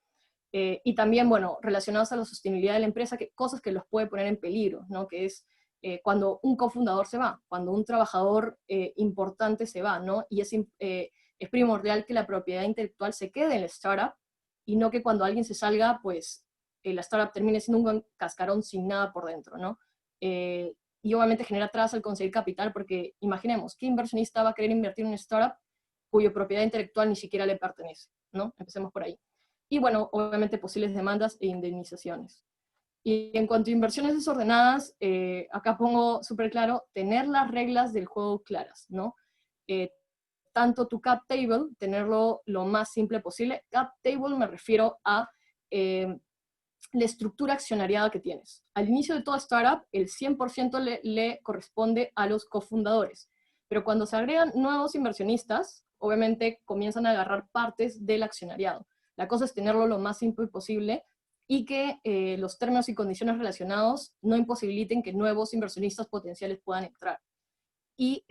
Y también, bueno, relacionados a la sostenibilidad de la empresa, cosas que los puede poner en peligro, ¿no? Que es cuando un cofundador se va, cuando un trabajador importante se va, ¿no? Y es primordial que la propiedad intelectual se quede en la startup y no que cuando alguien se salga, pues la startup termine siendo un cascarón sin nada por dentro, ¿no? Y obviamente genera atrás al conseguir capital, porque imaginemos, ¿qué inversionista va a querer invertir en una startup cuya propiedad intelectual ni siquiera le pertenece, ¿no? Empecemos por ahí. Y bueno, obviamente posibles demandas e indemnizaciones. Y en cuanto a inversiones desordenadas, acá pongo súper claro, tener las reglas del juego claras, ¿no? Tanto tu cap table, tenerlo lo más simple posible. Cap table me refiero a la estructura accionariada que tienes. Al inicio de toda startup, el 100% le corresponde a los cofundadores. Pero cuando se agregan nuevos inversionistas, obviamente comienzan a agarrar partes del accionariado. La cosa es tenerlo lo más simple posible y que los términos y condiciones relacionados no imposibiliten que nuevos inversionistas potenciales puedan entrar. Y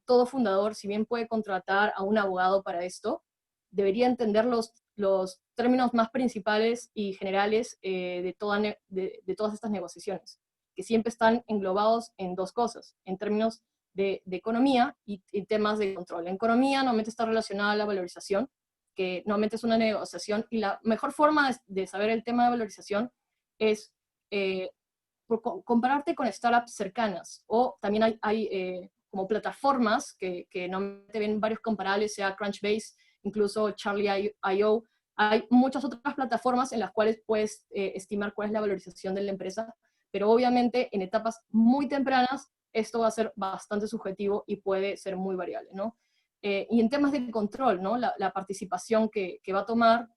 todo fundador, si bien puede contratar a un abogado para esto, debería entender los términos más principales y generales de todas estas negociaciones, que siempre están englobados en dos cosas, en términos de economía y temas de control. En economía normalmente está relacionada a la valorización, que normalmente es una negociación, y la mejor forma de saber el tema de valorización es compararte con startups cercanas, o también hay como plataformas que normalmente ven varios comparables, sea Crunchbase, incluso Charlie.io. Hay muchas otras plataformas en las cuales puedes estimar cuál es la valorización de la empresa, pero obviamente en etapas muy tempranas esto va a ser bastante subjetivo y puede ser muy variable, ¿no? Y en temas de control, ¿no? La participación que va a tomar,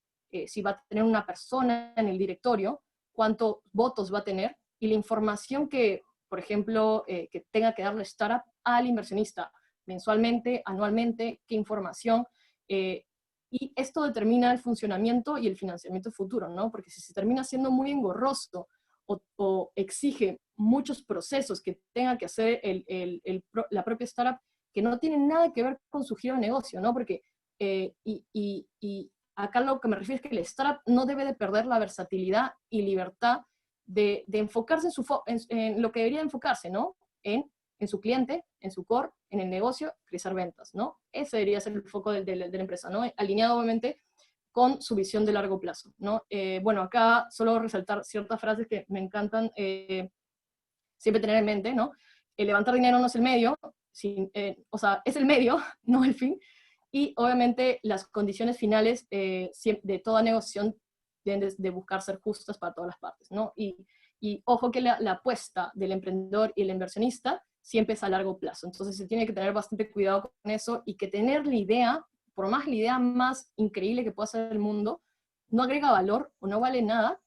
si va a tener una persona en el directorio, cuántos votos va a tener, y la información que, por ejemplo, que tenga que darle startup al inversionista mensualmente, anualmente, qué información, y esto determina el funcionamiento y el financiamiento futuro, ¿no? Porque si se termina siendo muy engorroso o exige muchos procesos que tenga que hacer la propia startup, que no tienen nada que ver con su giro de negocio, ¿no? Porque, y acá lo que me refiero es que el startup no debe de perder la versatilidad y libertad de enfocarse en lo que debería enfocarse, ¿no? En su cliente, en su core, en el negocio, crecer ventas, ¿no? Ese debería ser el foco de la empresa, ¿no? Alineado, obviamente, con su visión de largo plazo, ¿no? Bueno, acá solo resaltar ciertas frases que me encantan siempre tener en mente, ¿no? Levantar dinero no es el medio, o sea, es el medio, no el fin, y obviamente las condiciones finales de toda negociación deben de buscar ser justas para todas las partes, ¿no? Y ojo que la apuesta del emprendedor y el inversionista siempre es a largo plazo, entonces se tiene que tener bastante cuidado con eso, y que tener la idea, por más la idea más increíble que pueda ser el mundo, no agrega valor o no vale nada,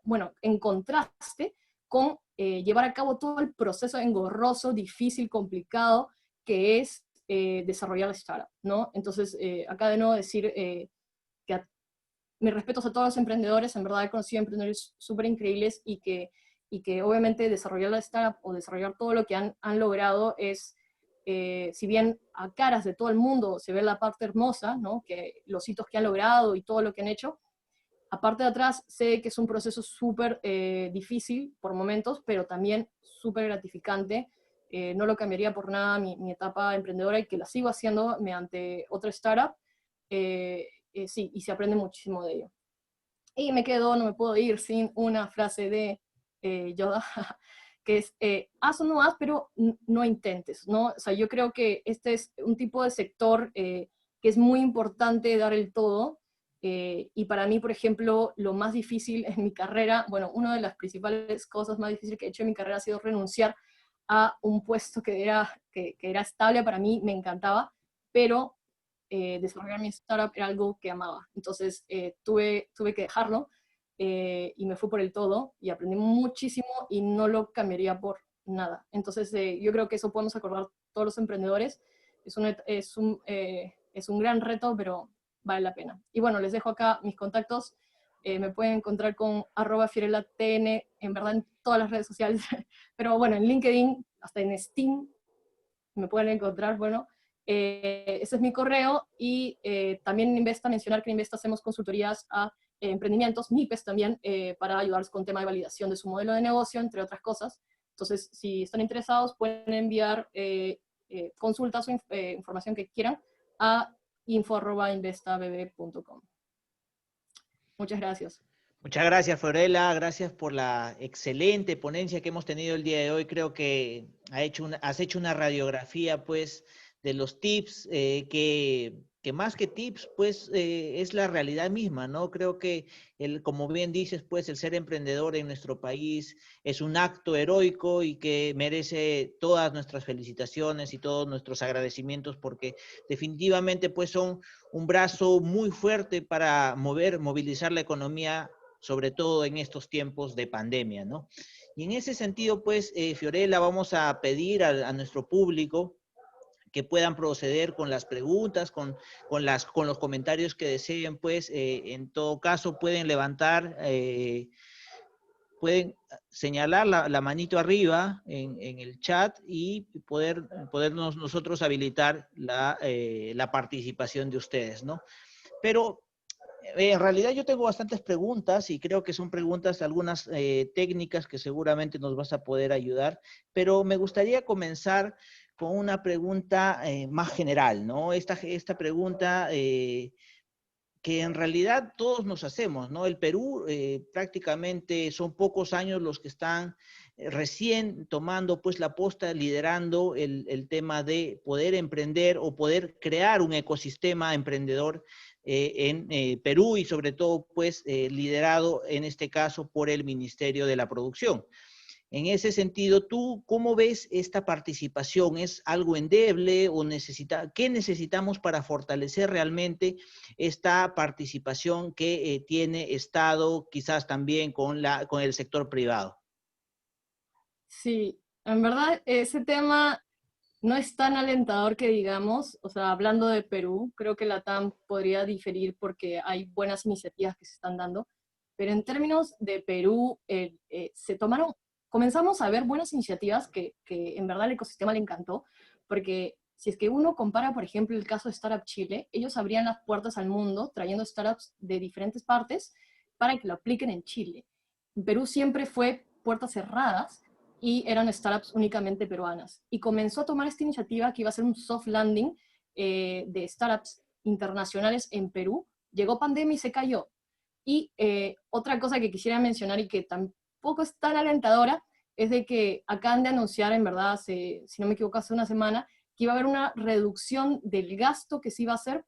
bueno, en contraste con llevar a cabo todo el proceso engorroso, difícil, complicado, que es desarrollar la startup, ¿no? Entonces, acá de nuevo decir que mis respetos a todos los emprendedores, en verdad he conocido emprendedores súper increíbles, y que obviamente desarrollar la startup o desarrollar todo lo que han logrado es si bien a caras de todo el mundo se ve la parte hermosa, ¿no? Que los hitos que han logrado y todo lo que han hecho, aparte de atrás sé que es un proceso súper difícil por momentos, pero también súper gratificante. No lo cambiaría por nada mi etapa emprendedora, y que la sigo haciendo mediante otra startup. Sí, y se aprende muchísimo de ello. Y me quedo, no me puedo ir sin una frase de Yoda, que es, haz o no haz, pero no intentes, ¿no? O sea, yo creo que este es un tipo de sector que es muy importante dar el todo, y para mí, por ejemplo, lo más difícil en mi carrera, bueno, una de las principales cosas más difíciles que he hecho en mi carrera ha sido renunciar a un puesto que era estable para mí, me encantaba, pero desarrollar mi startup era algo que amaba. Entonces tuve que dejarlo, y me fui por el todo y aprendí muchísimo y no lo cambiaría por nada. Entonces yo creo que eso podemos acordar todos los emprendedores. Es un gran reto, pero vale la pena. Y bueno, les dejo acá mis contactos. Me pueden encontrar con @firelatn, en verdad en todas las redes sociales, pero bueno, en LinkedIn, hasta en Steam, me pueden encontrar, bueno, ese es mi correo. Y también en Investa, mencionar que en Investa hacemos consultorías a emprendimientos, MIPES también, para ayudarles con tema de validación de su modelo de negocio, entre otras cosas. Entonces, si están interesados, pueden enviar consultas o información que quieran a info@investabb.com. Muchas gracias. Muchas gracias, Fiorella. Gracias por la excelente ponencia que hemos tenido el día de hoy. Creo que has hecho una radiografía, pues, de los tips, que más que tips, pues, es la realidad misma, ¿no? Creo que, como bien dices, pues, el ser emprendedor en nuestro país es un acto heroico y que merece todas nuestras felicitaciones y todos nuestros agradecimientos, porque definitivamente, pues, son un brazo muy fuerte para movilizar la economía, sobre todo en estos tiempos de pandemia, ¿no? Y en ese sentido, pues, Fiorella, vamos a pedir a nuestro público que puedan proceder con las preguntas, con los comentarios que deseen, pues, en todo caso pueden levantar, pueden señalar la manito arriba en el chat y podernos nosotros habilitar la participación de ustedes, ¿no? Pero en realidad yo tengo bastantes preguntas y creo que son preguntas, algunas técnicas que seguramente nos vas a poder ayudar, pero me gustaría comenzar con una pregunta más general, ¿no? Esta pregunta que en realidad todos nos hacemos, ¿no? El Perú prácticamente son pocos años los que están recién tomando pues la posta, liderando el tema de poder emprender o poder crear un ecosistema emprendedor en Perú, y sobre todo pues liderado en este caso por el Ministerio de la Producción. En ese sentido, ¿tú cómo ves esta participación? ¿Es algo endeble o qué necesitamos para fortalecer realmente esta participación que tiene Estado, quizás también con el sector privado? Sí, en verdad ese tema no es tan alentador que digamos. O sea, hablando de Perú, creo que la TAM podría diferir porque hay buenas iniciativas que se están dando, pero en términos de Perú, comenzamos a ver buenas iniciativas que en verdad el ecosistema le encantó, porque si es que uno compara, por ejemplo, el caso de Startup Chile, ellos abrían las puertas al mundo trayendo startups de diferentes partes para que lo apliquen en Chile. En Perú siempre fue puertas cerradas y eran startups únicamente peruanas. Y comenzó a tomar esta iniciativa que iba a ser un soft landing de startups internacionales en Perú. Llegó pandemia y se cayó. Y otra cosa que quisiera mencionar y que tampoco es tan alentadora es de que acaban de anunciar, en verdad, si no me equivoco, hace una semana, que iba a haber una reducción del gasto que se iba a hacer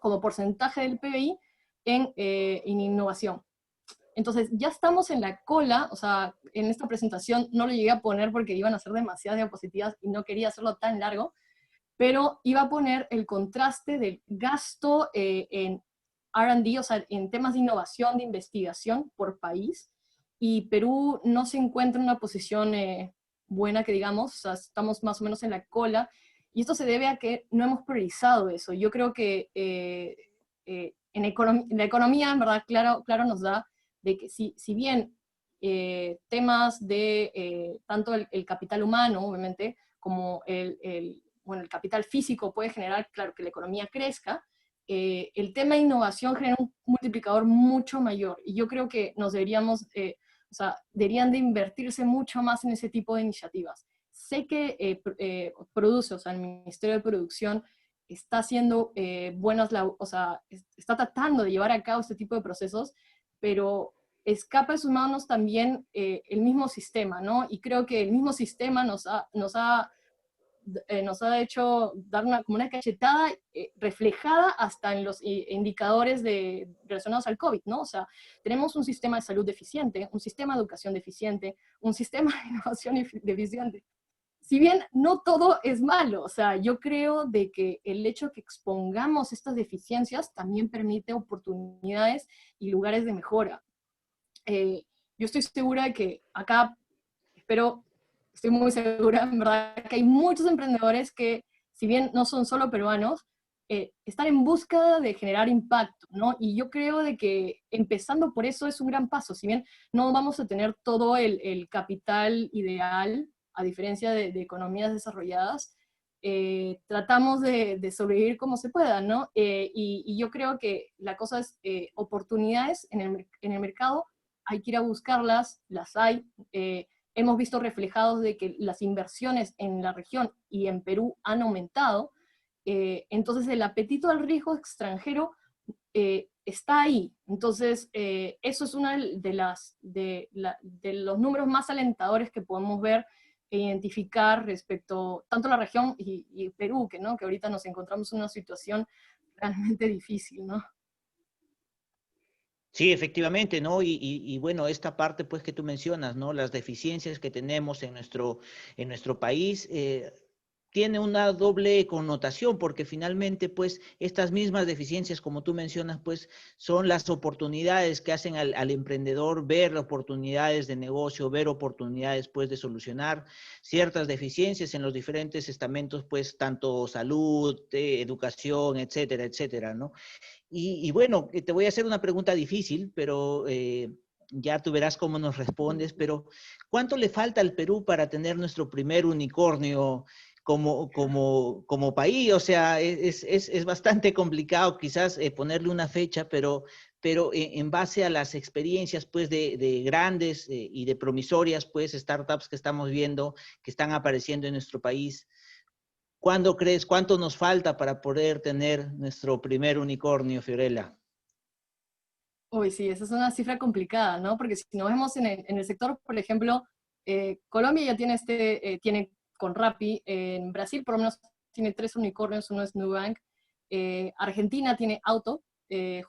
como porcentaje del PBI en innovación. Entonces, ya estamos en la cola. O sea, en esta presentación no lo llegué a poner porque iban a ser demasiadas diapositivas y no quería hacerlo tan largo, pero iba a poner el contraste del gasto en R&D, o sea, en temas de innovación, de investigación por país, y Perú no se encuentra en una posición buena, que digamos. O sea, estamos más o menos en la cola, y esto se debe a que no hemos priorizado eso. Yo creo que la economía, en verdad, claro nos da de que si bien temas de tanto el capital humano, obviamente, como bueno, el capital físico puede generar, claro, que la economía crezca, el tema de innovación genera un multiplicador mucho mayor. Y yo creo que nos deberíamos, o sea, deberían de invertirse mucho más en ese tipo de iniciativas. Sé que produce, o sea, el Ministerio de Producción está haciendo o sea, está tratando de llevar a cabo este tipo de procesos, pero escapa de sus manos también el mismo sistema, ¿no? Y creo que el mismo sistema nos ha hecho dar como una cachetada reflejada hasta en los indicadores relacionados al COVID, ¿no? O sea, tenemos un sistema de salud deficiente, un sistema de educación deficiente, un sistema de innovación deficiente. Si bien no todo es malo, o sea, yo creo de que el hecho de que expongamos estas deficiencias también permite oportunidades y lugares de mejora. Yo estoy segura de que acá, estoy muy segura, en verdad, que hay muchos emprendedores que, si bien no son solo peruanos, están en búsqueda de generar impacto, ¿no? Y yo creo de que empezando por eso es un gran paso. Si bien no vamos a tener todo el capital ideal, a diferencia de economías desarrolladas, tratamos de sobrevivir como se pueda, ¿no? Y yo creo que la cosa es oportunidades en el mercado, hay que ir a buscarlas, las hay. Hemos visto reflejados de que las inversiones en la región y en Perú han aumentado, entonces el apetito al riesgo extranjero está ahí. Entonces, eso es uno de los números más alentadores que podemos ver e identificar respecto tanto a la región y Perú, ¿no? Que ahorita nos encontramos en una situación realmente difícil, ¿no? Sí, efectivamente, ¿no? Y bueno, esta parte pues que tú mencionas, ¿no? Las deficiencias que tenemos en nuestro país, tiene una doble connotación, porque finalmente, pues, estas mismas deficiencias, como tú mencionas, pues, son las oportunidades que hacen al emprendedor ver oportunidades de negocio, ver oportunidades, pues, de solucionar ciertas deficiencias en los diferentes estamentos, pues, tanto salud, educación, etcétera, etcétera, ¿no? Y bueno, te voy a hacer una pregunta difícil, pero ya tú verás cómo nos respondes, pero ¿cuánto le falta al Perú para tener nuestro primer unicornio como país? O sea, es bastante complicado quizás ponerle una fecha, pero en base a las experiencias pues de grandes y de promisorias pues startups que estamos viendo, que están apareciendo en nuestro país, ¿cuándo crees, cuánto nos falta para poder tener nuestro primer unicornio, Fiorella? Uy, sí, esa es una cifra complicada, ¿no? Porque si nos vemos en el sector, por ejemplo, Colombia ya tiene tiene con Rappi, en Brasil por lo menos tiene 3 unicornios, uno es Nubank, Argentina tiene Auto,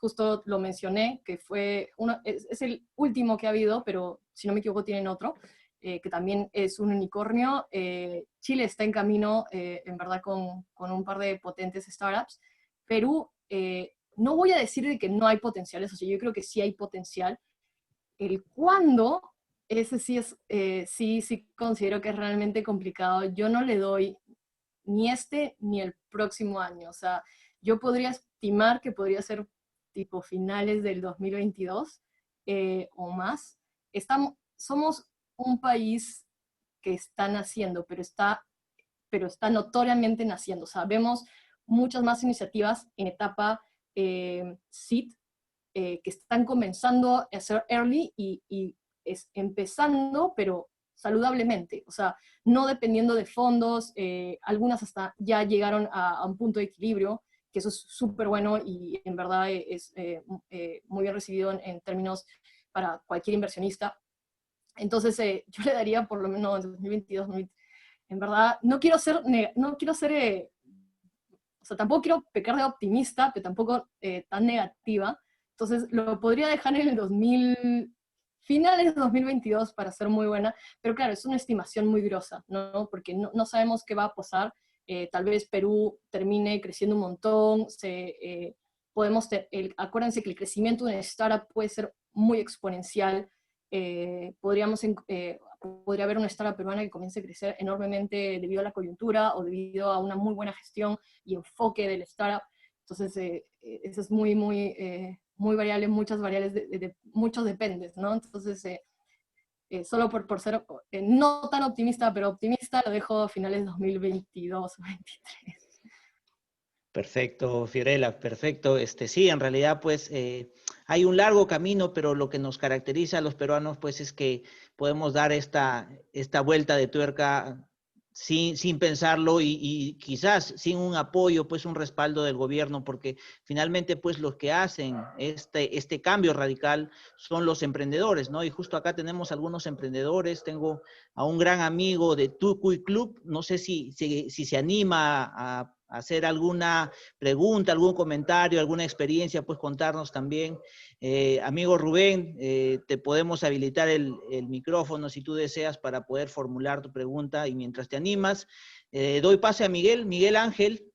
justo lo mencioné, que fue es el último que ha habido, pero si no me equivoco tienen otro, que también es un unicornio. Chile está en camino, en verdad, con un par de potentes startups. Perú, no voy a decir de que no hay potenciales, o sea, yo creo que sí hay potencial. El cuándo, ese sí sí considero que es realmente complicado. Yo no le doy ni este ni el próximo año. O sea, yo podría estimar que podría ser tipo finales del 2022 o más. Somos un país que está naciendo, pero está notoriamente naciendo. O sea, vemos muchas más iniciativas en etapa seed que están comenzando a ser early y es empezando, pero saludablemente, o sea, no dependiendo de fondos, algunas hasta ya llegaron a un punto de equilibrio, que eso es súper bueno y en verdad es muy bien recibido en términos para cualquier inversionista. Entonces, yo le daría por lo menos en 2022, en verdad, no quiero ser o sea, tampoco quiero pecar de optimista, pero tampoco tan negativa. Entonces, lo podría dejar en el finales de 2022 para ser muy buena, pero claro, es una estimación muy grosa, ¿no? Porque no sabemos qué va a pasar. Tal vez Perú termine creciendo un montón, acuérdense que el crecimiento de una startup puede ser muy exponencial. Podría haber una startup peruana que comience a crecer enormemente debido a la coyuntura o debido a una muy buena gestión y enfoque del startup. Entonces, eso es muy variable, muchas variables, muchos dependes, ¿no? Entonces, solo por ser no tan optimista, pero optimista, lo dejo a finales de 2022 o 2023. Perfecto, Fiorella, perfecto. Sí, en realidad, pues, hay un largo camino, pero lo que nos caracteriza a los peruanos, pues, es que podemos dar esta vuelta de tuerca sin pensarlo y quizás sin un apoyo, pues, un respaldo del gobierno, porque finalmente, pues, los que hacen este cambio radical son los emprendedores, ¿no? Y justo acá tenemos algunos emprendedores. Tengo a un gran amigo de Tucuy Club, no sé si se anima a hacer alguna pregunta, algún comentario, alguna experiencia, pues contarnos también. Amigo Rubén, te podemos habilitar el micrófono si tú deseas para poder formular tu pregunta, y mientras te animas, doy pase a Miguel Ángel,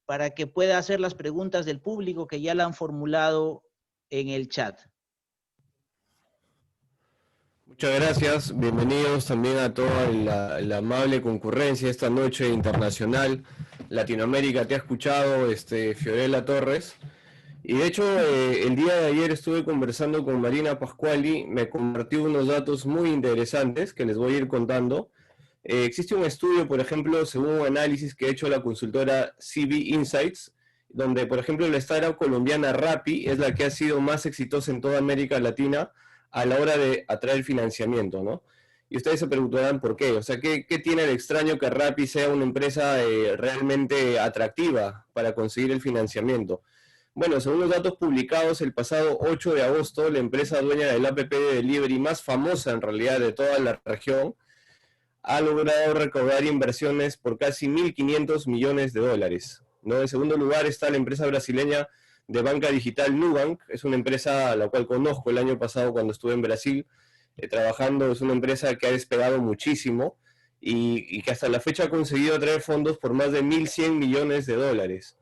para que pueda hacer las preguntas del público que ya la han formulado en el chat. Muchas gracias, bienvenidos también a toda la amable concurrencia esta noche internacional. Latinoamérica te ha escuchado, Fiorella Torres. Y de hecho, el día de ayer estuve conversando con Marina Pascuali, me compartió unos datos muy interesantes que les voy a ir contando. Existe un estudio, por ejemplo, según un análisis que ha hecho la consultora CB Insights, donde, por ejemplo, la startup colombiana Rappi es la que ha sido más exitosa en toda América Latina a la hora de atraer financiamiento, ¿no? Y ustedes se preguntarán por qué. O sea, ¿qué tiene de extraño que Rappi sea una empresa realmente atractiva para conseguir el financiamiento? Bueno, según los datos publicados el pasado 8 de agosto, la empresa dueña del app de delivery más famosa en realidad de toda la región ha logrado recaudar inversiones por casi 1.500 millones de dólares, ¿no? En segundo lugar está la empresa brasileña de banca digital Nubank. Es una empresa a la cual conozco el año pasado cuando estuve en Brasil trabajando. Es una empresa que ha despegado muchísimo y que hasta la fecha ha conseguido atraer fondos por más de 1.100 millones de dólares,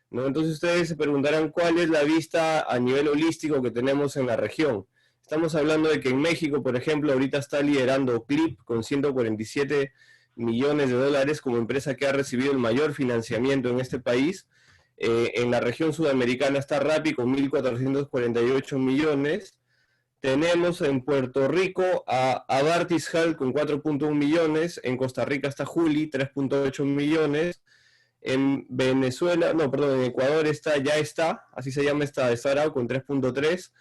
¿no? Entonces ustedes se preguntarán cuál es la vista a nivel holístico que tenemos en la región. Estamos hablando de que en México, por ejemplo, ahorita está liderando Clip con 147 millones de dólares como empresa que ha recibido el mayor financiamiento en este país. En la región sudamericana está Rappi con 1.448 millones. Tenemos en Puerto Rico a Abartis Health con 4.1 millones. En Costa Rica está Juli, 3.8 millones. En Venezuela, no, perdón, en Ecuador así se llama esta startup, con 3.3.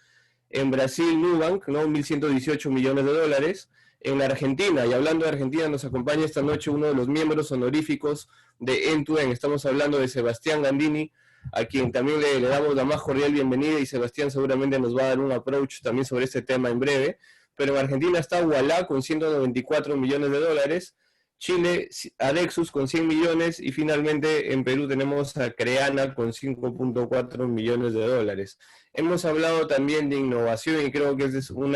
En Brasil, Nubank, ¿no? 1.118 millones de dólares. En la Argentina, y hablando de Argentina, nos acompaña esta noche uno de los miembros honoríficos de End2End. Estamos hablando de Sebastián Gandini, a quien también le damos la más cordial bienvenida, y Sebastián seguramente nos va a dar un approach también sobre este tema en breve. Pero en Argentina está Ualá con 194 millones de dólares. Chile, Adexus con 100 millones, y finalmente en Perú tenemos a Creana con 5.4 millones de dólares. Hemos hablado también de innovación, y creo que ese es un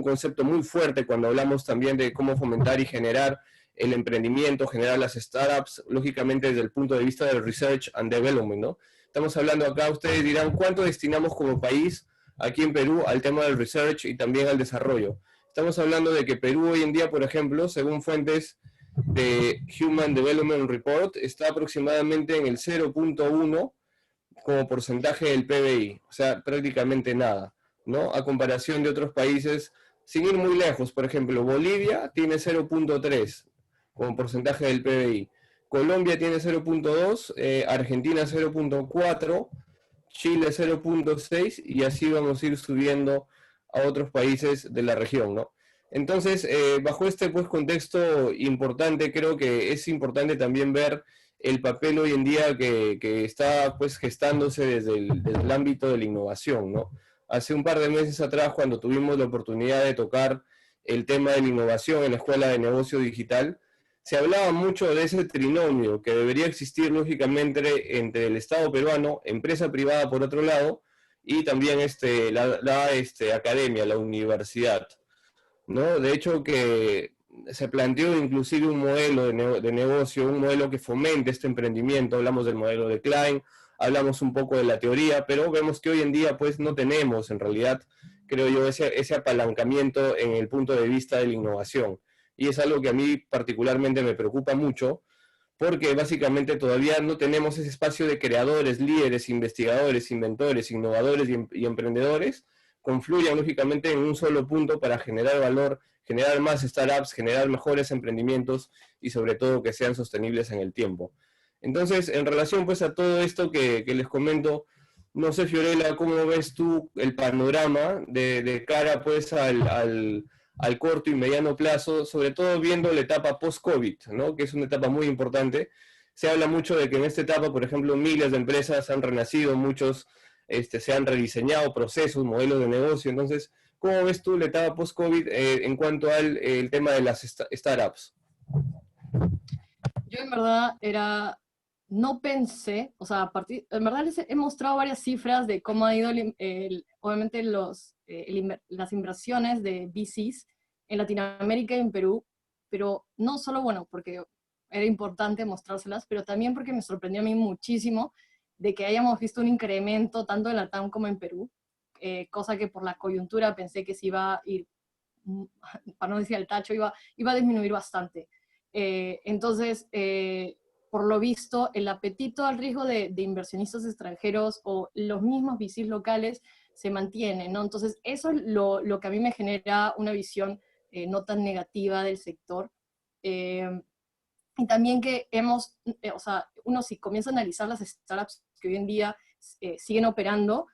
concepto muy fuerte cuando hablamos también de cómo fomentar y generar el emprendimiento, generar las startups, lógicamente desde el punto de vista del research and development, ¿no? Estamos hablando acá, ustedes dirán, ¿cuánto destinamos como país aquí en Perú al tema del research y también al desarrollo? Estamos hablando de que Perú hoy en día, por ejemplo, según fuentes de Human Development Report, está aproximadamente en el 0.1 como porcentaje del PBI, o sea, prácticamente nada, ¿no? A comparación de otros países, sin ir muy lejos, por ejemplo, Bolivia tiene 0.3 como porcentaje del PBI, Colombia tiene 0.2, Argentina 0.4, Chile 0.6, y así vamos a ir subiendo a otros países de la región, ¿no? Entonces, bajo este pues, contexto importante, creo que es importante también ver el papel hoy en día que está pues, gestándose desde el ámbito de la innovación, ¿no? Hace un par de meses atrás, cuando tuvimos la oportunidad de tocar el tema de la innovación en la Escuela de Negocio Digital, se hablaba mucho de ese trinomio que debería existir lógicamente entre el Estado peruano, empresa privada por otro lado, y también la academia, la universidad, ¿no? De hecho que se planteó inclusive un modelo de negocio, un modelo que fomente este emprendimiento. Hablamos del modelo de Klein, hablamos un poco de la teoría, pero vemos que hoy en día pues no tenemos en realidad, creo yo, ese apalancamiento en el punto de vista de la innovación. Y es algo que a mí particularmente me preocupa mucho, porque básicamente todavía no tenemos ese espacio de creadores, líderes, investigadores, inventores, innovadores y emprendedores confluyan lógicamente en un solo punto para generar valor, generar más startups, generar mejores emprendimientos y sobre todo que sean sostenibles en el tiempo. Entonces, en relación pues a todo esto que les comento, no sé, Fiorella, ¿cómo ves tú el panorama de cara pues al corto y mediano plazo, sobre todo viendo la etapa post-COVID, ¿no? Que es una etapa muy importante? Se habla mucho de que en esta etapa, por ejemplo, miles de empresas han renacido, muchos se han rediseñado procesos, modelos de negocio. Entonces, ¿cómo ves tú la etapa post-COVID en cuanto al el tema de las startups? Yo en verdad no pensé, o sea, en verdad les he mostrado varias cifras de cómo ha ido, obviamente, las inversiones de VCs en Latinoamérica y en Perú, pero no solo, bueno, porque era importante mostrárselas, pero también porque me sorprendió a mí muchísimo de que hayamos visto un incremento tanto en Latam como en Perú, cosa que por la coyuntura pensé que se iba a ir, para no decir al tacho, iba a disminuir bastante. Entonces, por lo visto, el apetito al riesgo de inversionistas extranjeros o los mismos VCs locales se mantiene, ¿no? Entonces, eso es lo que a mí me genera una visión no tan negativa del sector. Y también que o sea, uno si comienza a analizar las startups que hoy en día siguen operando,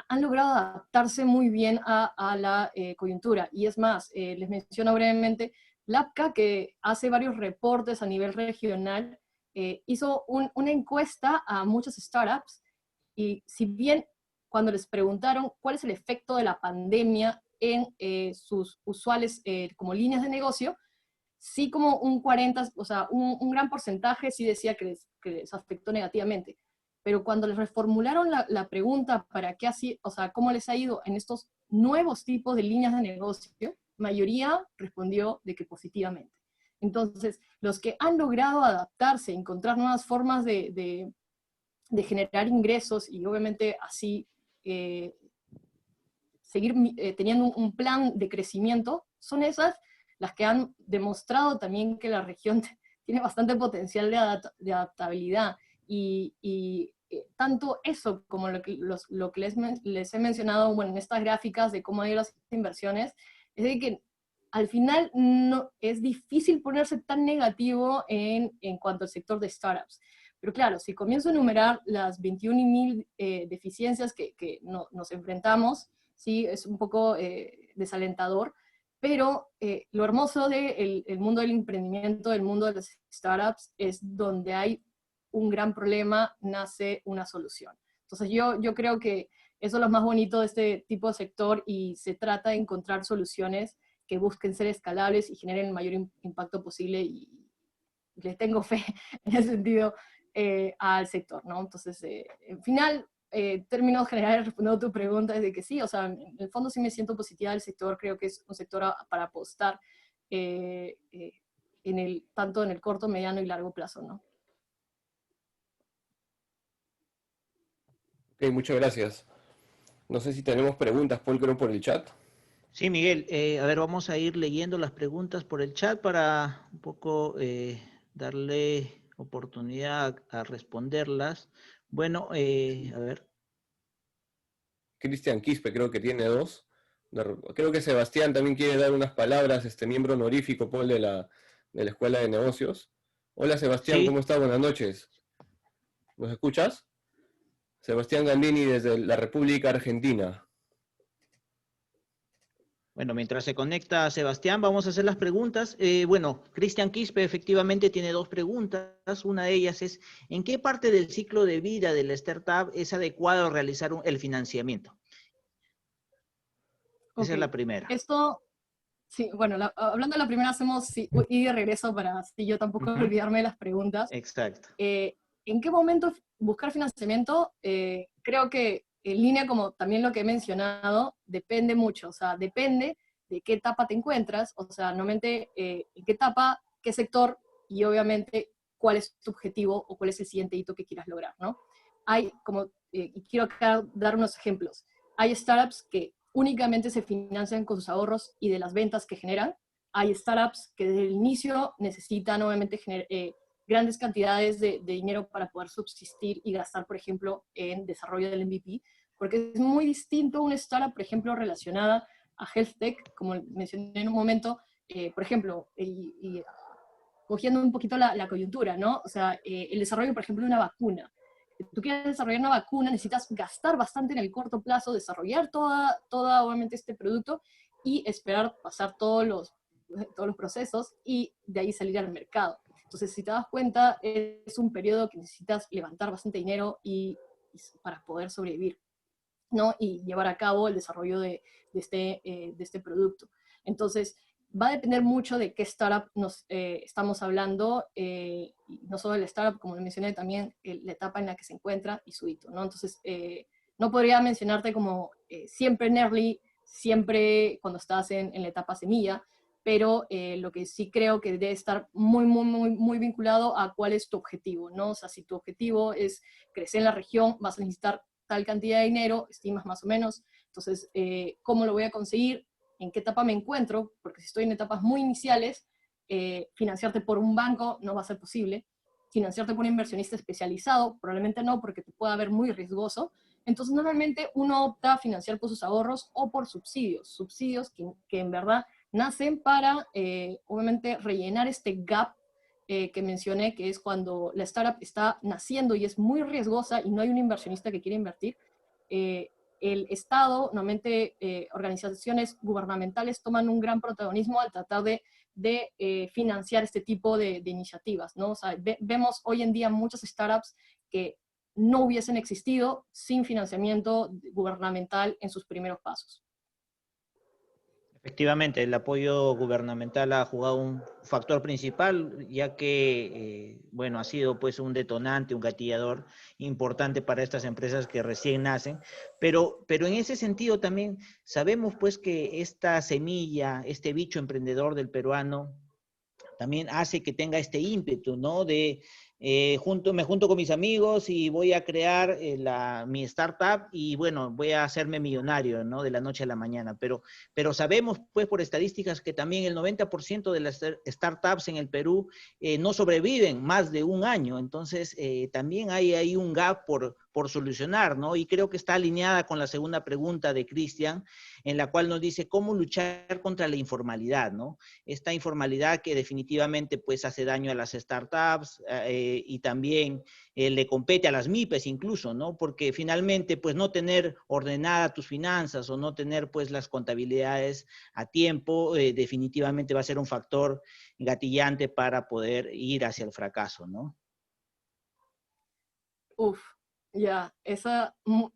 han logrado adaptarse muy bien a la coyuntura. Y es más, les menciono brevemente, LAPCA, que hace varios reportes a nivel regional, hizo una encuesta a muchas startups, y si bien cuando les preguntaron cuál es el efecto de la pandemia en sus usuales como líneas de negocio, sí como un 40, o sea, un gran porcentaje sí decía que les afectó negativamente. Pero cuando les reformularon la pregunta para qué así, o sea, cómo les ha ido en estos nuevos tipos de líneas de negocio, mayoría respondió de que positivamente. Entonces, los que han logrado adaptarse, encontrar nuevas formas de generar ingresos y obviamente así seguir teniendo un plan de crecimiento, son esas las que han demostrado también que la región tiene bastante potencial de adaptabilidad. Y tanto eso como lo que les he mencionado, bueno, en estas gráficas de cómo han ido las inversiones, es de que al final no, es difícil ponerse tan negativo en cuanto al sector de startups. Pero claro, si comienzo a enumerar las 21.000 deficiencias que nos enfrentamos, sí, es un poco desalentador, pero lo hermoso del el mundo del emprendimiento, el mundo de las startups, es donde hay un gran problema, nace una solución. Entonces yo creo que eso es lo más bonito de este tipo de sector, y se trata de encontrar soluciones que busquen ser escalables y generen el mayor impacto posible, y les tengo fe en ese sentido al sector, ¿no? Entonces, en final, términos generales, respondiendo a tu pregunta, es de que sí, o sea, en el fondo sí me siento positiva del sector, creo que es un sector para apostar tanto en el corto, mediano y largo plazo, ¿no? Ok, muchas gracias. No sé si tenemos preguntas, Paul, creo por el chat. Sí, Miguel, a ver, vamos a ir leyendo las preguntas por el chat para un poco darle oportunidad a responderlas. Bueno, a ver. Cristian Quispe creo que tiene dos. Creo que Sebastián también quiere dar unas palabras, miembro honorífico, Paul, de la Escuela de Negocios. Hola Sebastián, ¿cómo Sí, estás? Buenas noches. ¿Nos escuchas? Sebastián Gandini desde la República Argentina. bueno, mientras se conecta Sebastián, vamos a hacer las preguntas. Bueno, Cristian Quispe efectivamente tiene dos preguntas. Una de ellas es, ¿en qué parte del ciclo de vida de la startup es adecuado realizar el financiamiento? Esa Ok, es la primera. esto, sí, bueno, hablando de la primera, hacemos sí, y de regreso para así yo tampoco Ujú, olvidarme de las preguntas. exacto. ¿En qué momento buscar financiamiento? Creo que en línea, como también lo que he mencionado, depende mucho, o sea, depende de qué etapa te encuentras, o sea, normalmente en qué etapa, qué sector, y obviamente cuál es tu objetivo o cuál es el siguiente hito que quieras lograr, ¿no? Hay como, y quiero dar unos ejemplos, hay startups que únicamente se financian con sus ahorros y de las ventas que generan. Hay startups que desde el inicio necesitan obviamente grandes cantidades de dinero para poder subsistir y gastar, por ejemplo, en desarrollo del MVP, porque es muy distinto una startup, por ejemplo, relacionada a health tech, como mencioné en un momento, por ejemplo, y cogiendo un poquito la coyuntura, ¿no? O sea, el desarrollo, por ejemplo, de una vacuna. Si tú quieres desarrollar una vacuna, necesitas gastar bastante en el corto plazo, desarrollar toda obviamente, este producto y esperar pasar todos los procesos y de ahí salir al mercado. Entonces, si te das cuenta, es un periodo que necesitas levantar bastante dinero para poder sobrevivir, ¿no? Y llevar a cabo el desarrollo de este producto. Entonces, va a depender mucho de qué startup estamos hablando, y no solo el startup, como mencioné, también la etapa en la que se encuentra y su hito, ¿no? Entonces, no podría mencionarte como siempre en early, siempre cuando estás en la etapa semilla, pero lo que sí creo que debe estar muy, muy, muy, muy vinculado a cuál es tu objetivo, ¿no? O sea, si tu objetivo es crecer en la región, vas a necesitar tal cantidad de dinero, estimas más o menos, entonces, ¿cómo lo voy a conseguir? ¿En qué etapa me encuentro? Porque si estoy en etapas muy iniciales, financiarte por un banco no va a ser posible, financiarte por un inversionista especializado, probablemente no, porque te puede haber muy riesgoso. Entonces, normalmente uno opta a financiar por sus ahorros o por subsidios que en verdad nacen para, obviamente, rellenar este gap que mencioné, que es cuando la startup está naciendo y es muy riesgosa y no hay un inversionista que quiere invertir. El Estado, normalmente organizaciones gubernamentales toman un gran protagonismo al tratar de financiar este tipo de iniciativas, ¿no? O sea, vemos hoy en día muchas startups que no hubiesen existido sin financiamiento gubernamental en sus primeros pasos. Efectivamente, el apoyo gubernamental ha jugado un factor principal, ya que, bueno, ha sido pues un detonante, un gatillador importante para estas empresas que recién nacen, pero en ese sentido también sabemos pues que esta semilla, este bicho emprendedor del peruano, también hace que tenga este ímpetu, ¿no? De me junto con mis amigos y voy a crear mi startup y bueno, voy a hacerme millonario, ¿no? De la noche a la mañana. Pero sabemos, pues, por estadísticas que también el 90% de las startups en el Perú no sobreviven más de un año. Entonces, también hay ahí un gap por solucionar, ¿no? Y creo que está alineada con la segunda pregunta de Cristian, en la cual nos dice cómo luchar contra la informalidad, ¿no? Esta informalidad que definitivamente pues hace daño a las startups y también le compete a las MIPES incluso, ¿no? Porque finalmente pues no tener ordenada tus finanzas o no tener pues las contabilidades a tiempo definitivamente va a ser un factor gatillante para poder ir hacia el fracaso, ¿no? Uf, ya,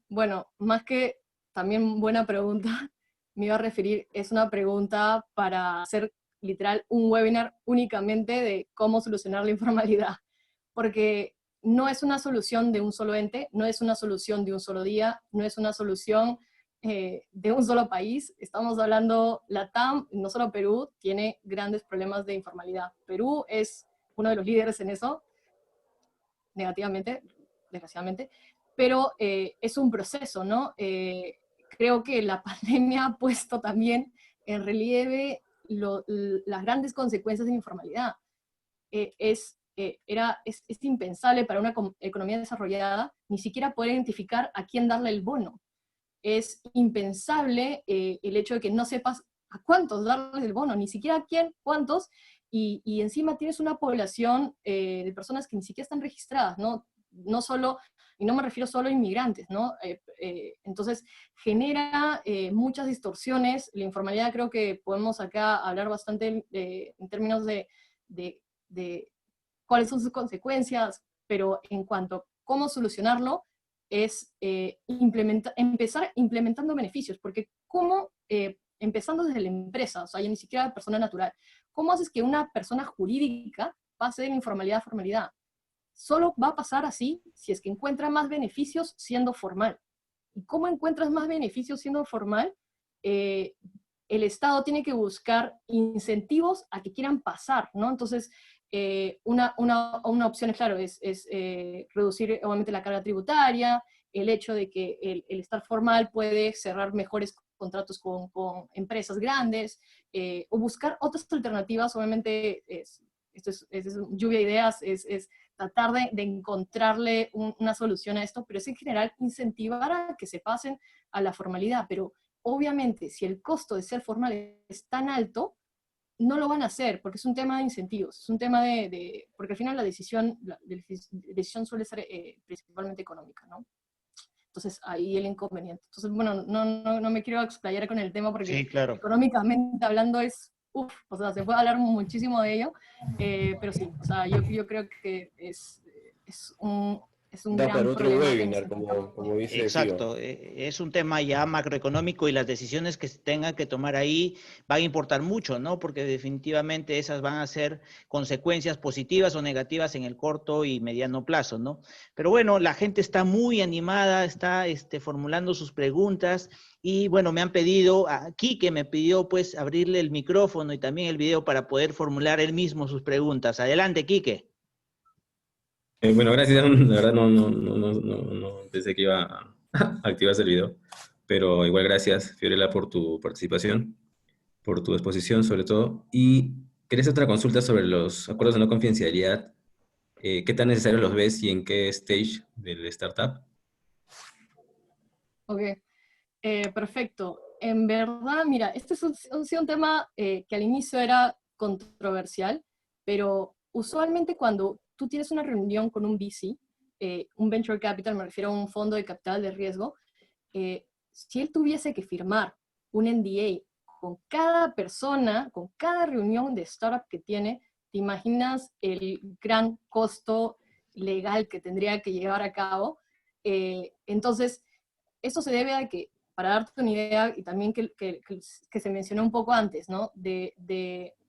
bueno, más que también buena pregunta, me iba a referir, es una pregunta para hacer literal un webinar únicamente de cómo solucionar la informalidad, porque no es una solución de un solo ente, no es una solución de un solo día, no es una solución de un solo país, estamos hablando, LATAM, no solo Perú, tiene grandes problemas de informalidad. Perú es uno de los líderes en eso, negativamente, desgraciadamente, pero es un proceso, ¿no? Creo que la pandemia ha puesto también en relieve las grandes consecuencias de la informalidad. Es impensable para una economía desarrollada ni siquiera poder identificar a quién darle el bono. Es impensable el hecho de que no sepas a cuántos darles el bono, ni siquiera a quién, cuántos, y encima tienes una población de personas que ni siquiera están registradas, ¿no? No solo, y no me refiero solo a inmigrantes, ¿no? Entonces, genera muchas distorsiones. La informalidad creo que podemos acá hablar bastante en términos de cuáles son sus consecuencias, pero en cuanto a cómo solucionarlo, es empezar implementando beneficios, porque cómo, empezando desde la empresa, o sea, ya ni siquiera la persona natural, ¿cómo haces que una persona jurídica pase de la informalidad a formalidad? Solo va a pasar así si es que encuentra más beneficios siendo formal. ¿Y cómo encuentras más beneficios siendo formal? El Estado tiene que buscar incentivos a que quieran pasar, ¿no? Entonces, una opción, claro, es reducir obviamente la carga tributaria, el hecho de que el estar formal puede cerrar mejores contratos con empresas grandes, o buscar otras alternativas, obviamente, esto es lluvia de ideas, es tratar de encontrarle una solución a esto, pero es en general incentivar a que se pasen a la formalidad. Pero obviamente, si el costo de ser formal es tan alto, no lo van a hacer, porque es un tema de incentivos, es un tema porque al final la decisión suele ser principalmente económica, ¿no? Entonces, ahí el inconveniente. Entonces, bueno, no me quiero explayar con el tema porque Sí, claro. económicamente hablando o sea, se puede hablar muchísimo de ello, pero sí, o sea, yo creo que es un Da para gran otro problema que webinar, necesitamos. como dice Fío. Exacto, es un tema ya macroeconómico y las decisiones que se tengan que tomar ahí van a importar mucho, ¿no? Porque definitivamente esas van a ser consecuencias positivas o negativas en el corto y mediano plazo, ¿no? Pero bueno, la gente está muy animada, está formulando sus preguntas y bueno, me han pedido, Quique me pidió pues abrirle el micrófono y también el video para poder formular él mismo sus preguntas. Adelante, Quique. Bueno, gracias. La verdad no pensé que iba a activarse el video. Pero igual gracias, Fiorella, por tu participación, por tu exposición sobre todo. Y quería hacer otra consulta sobre los acuerdos de no confidencialidad. ¿Qué tan necesarios los ves y en qué stage del startup? Ok, perfecto. En verdad, mira, este es un tema que al inicio era controversial, pero usualmente cuando tú tienes una reunión con un VC, un venture capital, me refiero a un fondo de capital de riesgo, si él tuviese que firmar un NDA con cada persona, con cada reunión de startup que tiene, ¿te imaginas el gran costo legal que tendría que llevar a cabo? Entonces, esto se debe a que, para darte una idea, y también que se mencionó un poco antes, ¿no? De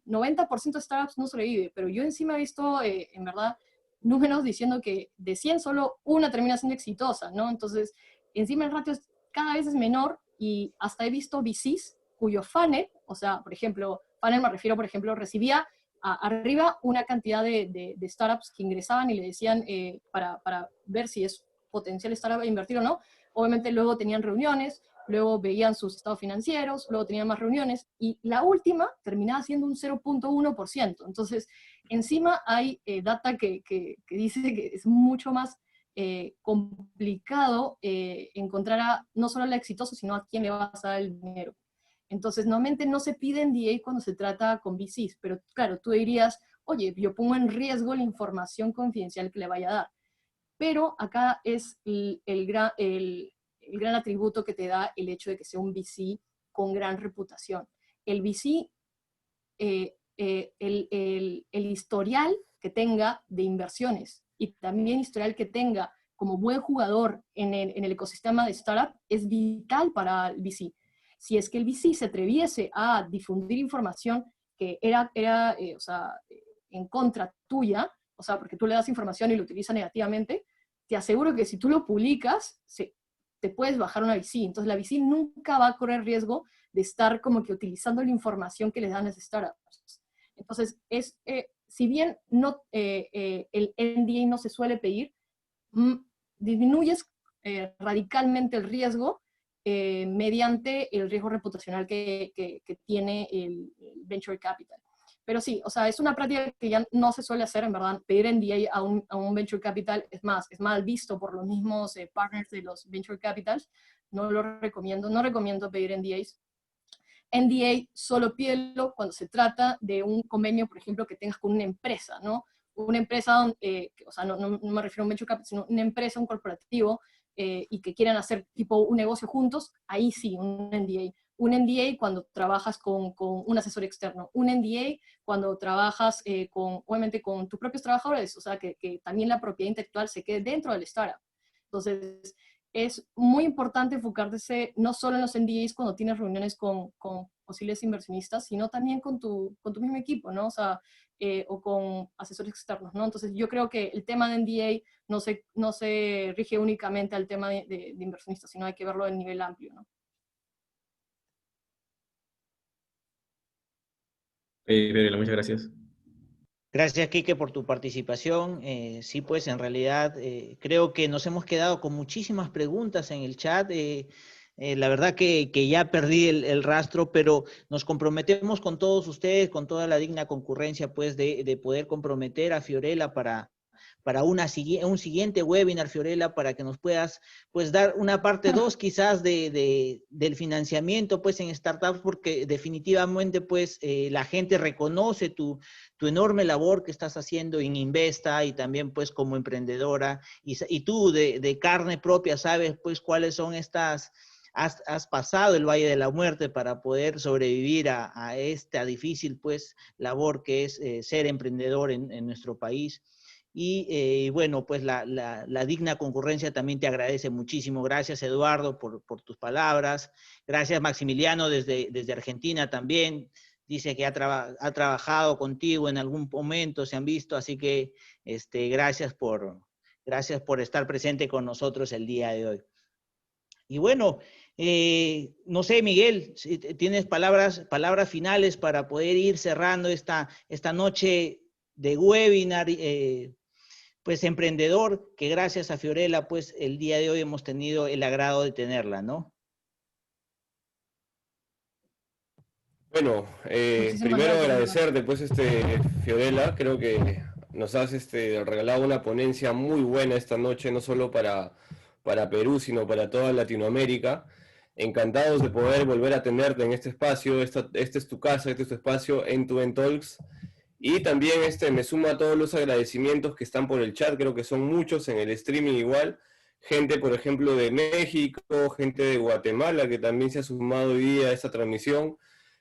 90% de startups no sobrevive, pero yo encima he visto, en verdad, números diciendo que de 100 solo una termina siendo exitosa, ¿no? Entonces, encima el ratio cada vez es menor y hasta he visto VCs cuyo funnel, o sea, por ejemplo, funnel me refiero, por ejemplo, recibía arriba una cantidad de startups que ingresaban y le decían para ver si es potencial startup a invertir o no. Obviamente luego tenían reuniones, luego veían sus estados financieros, luego tenían más reuniones, y la última terminaba siendo un 0.1%. Entonces, encima hay data que dice que es mucho más complicado encontrar no solo al exitoso, sino a quién le vas a dar el dinero. Entonces, normalmente no se pide NDA cuando se trata con VCs, pero claro, tú dirías, oye, yo pongo en riesgo la información confidencial que le vaya a dar. Pero acá es el gran atributo que te da el hecho de que sea un VC con gran reputación. El VC, el historial que tenga de inversiones y también historial que tenga como buen jugador en el ecosistema de startup es vital para el VC. Si es que el VC se atreviese a difundir información que era o sea, en contra tuya, o sea, porque tú le das información y lo utiliza negativamente, te aseguro que si tú lo publicas, te puedes bajar una VC. Entonces la VC nunca va a correr riesgo de estar como que utilizando la información que les dan las startups. Entonces, si bien el NDA no se suele pedir, disminuyes radicalmente el riesgo mediante el riesgo reputacional que tiene el venture capital. Pero sí, o sea, es una práctica que ya no se suele hacer, en verdad. Pedir NDA a un venture capital es mal visto por los mismos partners de los venture capitals. No lo recomiendo, no recomiendo pedir NDAs. NDA solo pídelo cuando se trata de un convenio, por ejemplo, que tengas con una empresa, ¿no? Una empresa, o sea, no me refiero a un venture capital, sino una empresa, un corporativo, y que quieran hacer tipo un negocio juntos, ahí sí, un NDA. Un NDA cuando trabajas con un asesor externo. Un NDA cuando trabajas obviamente con tus propios trabajadores, o sea, que también la propiedad intelectual se quede dentro del startup. Entonces, es muy importante enfocarse no solo en los NDAs cuando tienes reuniones con posibles inversionistas, sino también con tu mismo equipo, ¿no? O sea, o con asesores externos, ¿no? Entonces, yo creo que el tema de NDA no se rige únicamente al tema de inversionistas, sino hay que verlo a nivel amplio, ¿no? Muchas gracias. Gracias, Quique, por tu participación. Sí, pues en realidad creo que nos hemos quedado con muchísimas preguntas en el chat. La verdad que ya perdí el rastro, pero nos comprometemos con todos ustedes, con toda la digna concurrencia, pues, de poder comprometer a Fiorella para un siguiente webinar, Fiorella, para que nos puedas pues dar una parte 2 quizás del financiamiento pues en startups, porque definitivamente pues la gente reconoce tu enorme labor que estás haciendo en Investa y también pues como emprendedora, y tú de carne propia sabes pues cuáles son estas... Has pasado el Valle de la Muerte para poder sobrevivir a esta difícil pues labor que es ser emprendedor en nuestro país. Y bueno, pues la digna concurrencia también te agradece muchísimo. Gracias, Eduardo, por tus palabras. Gracias, Maximiliano, desde Argentina también. Dice que ha trabajado contigo en algún momento, se han visto, así que gracias por estar presente con nosotros el día de hoy. Y bueno, no sé, Miguel, si tienes palabras finales para poder ir cerrando esta noche de webinar, pues emprendedor, que gracias a Fiorella, pues el día de hoy hemos tenido el agrado de tenerla, ¿no? Bueno, primero gracias, agradecerte, pues, Fiorella, creo que nos has regalado una ponencia muy buena esta noche, no solo para Perú, sino para toda Latinoamérica. Encantados de poder volver a tenerte en este espacio. Este es tu casa, este es tu espacio, End-to-End Talks. Y también me sumo a todos los agradecimientos que están por el chat, creo que son muchos en el streaming igual. Gente, por ejemplo, de México, gente de Guatemala, que también se ha sumado hoy día a esta transmisión.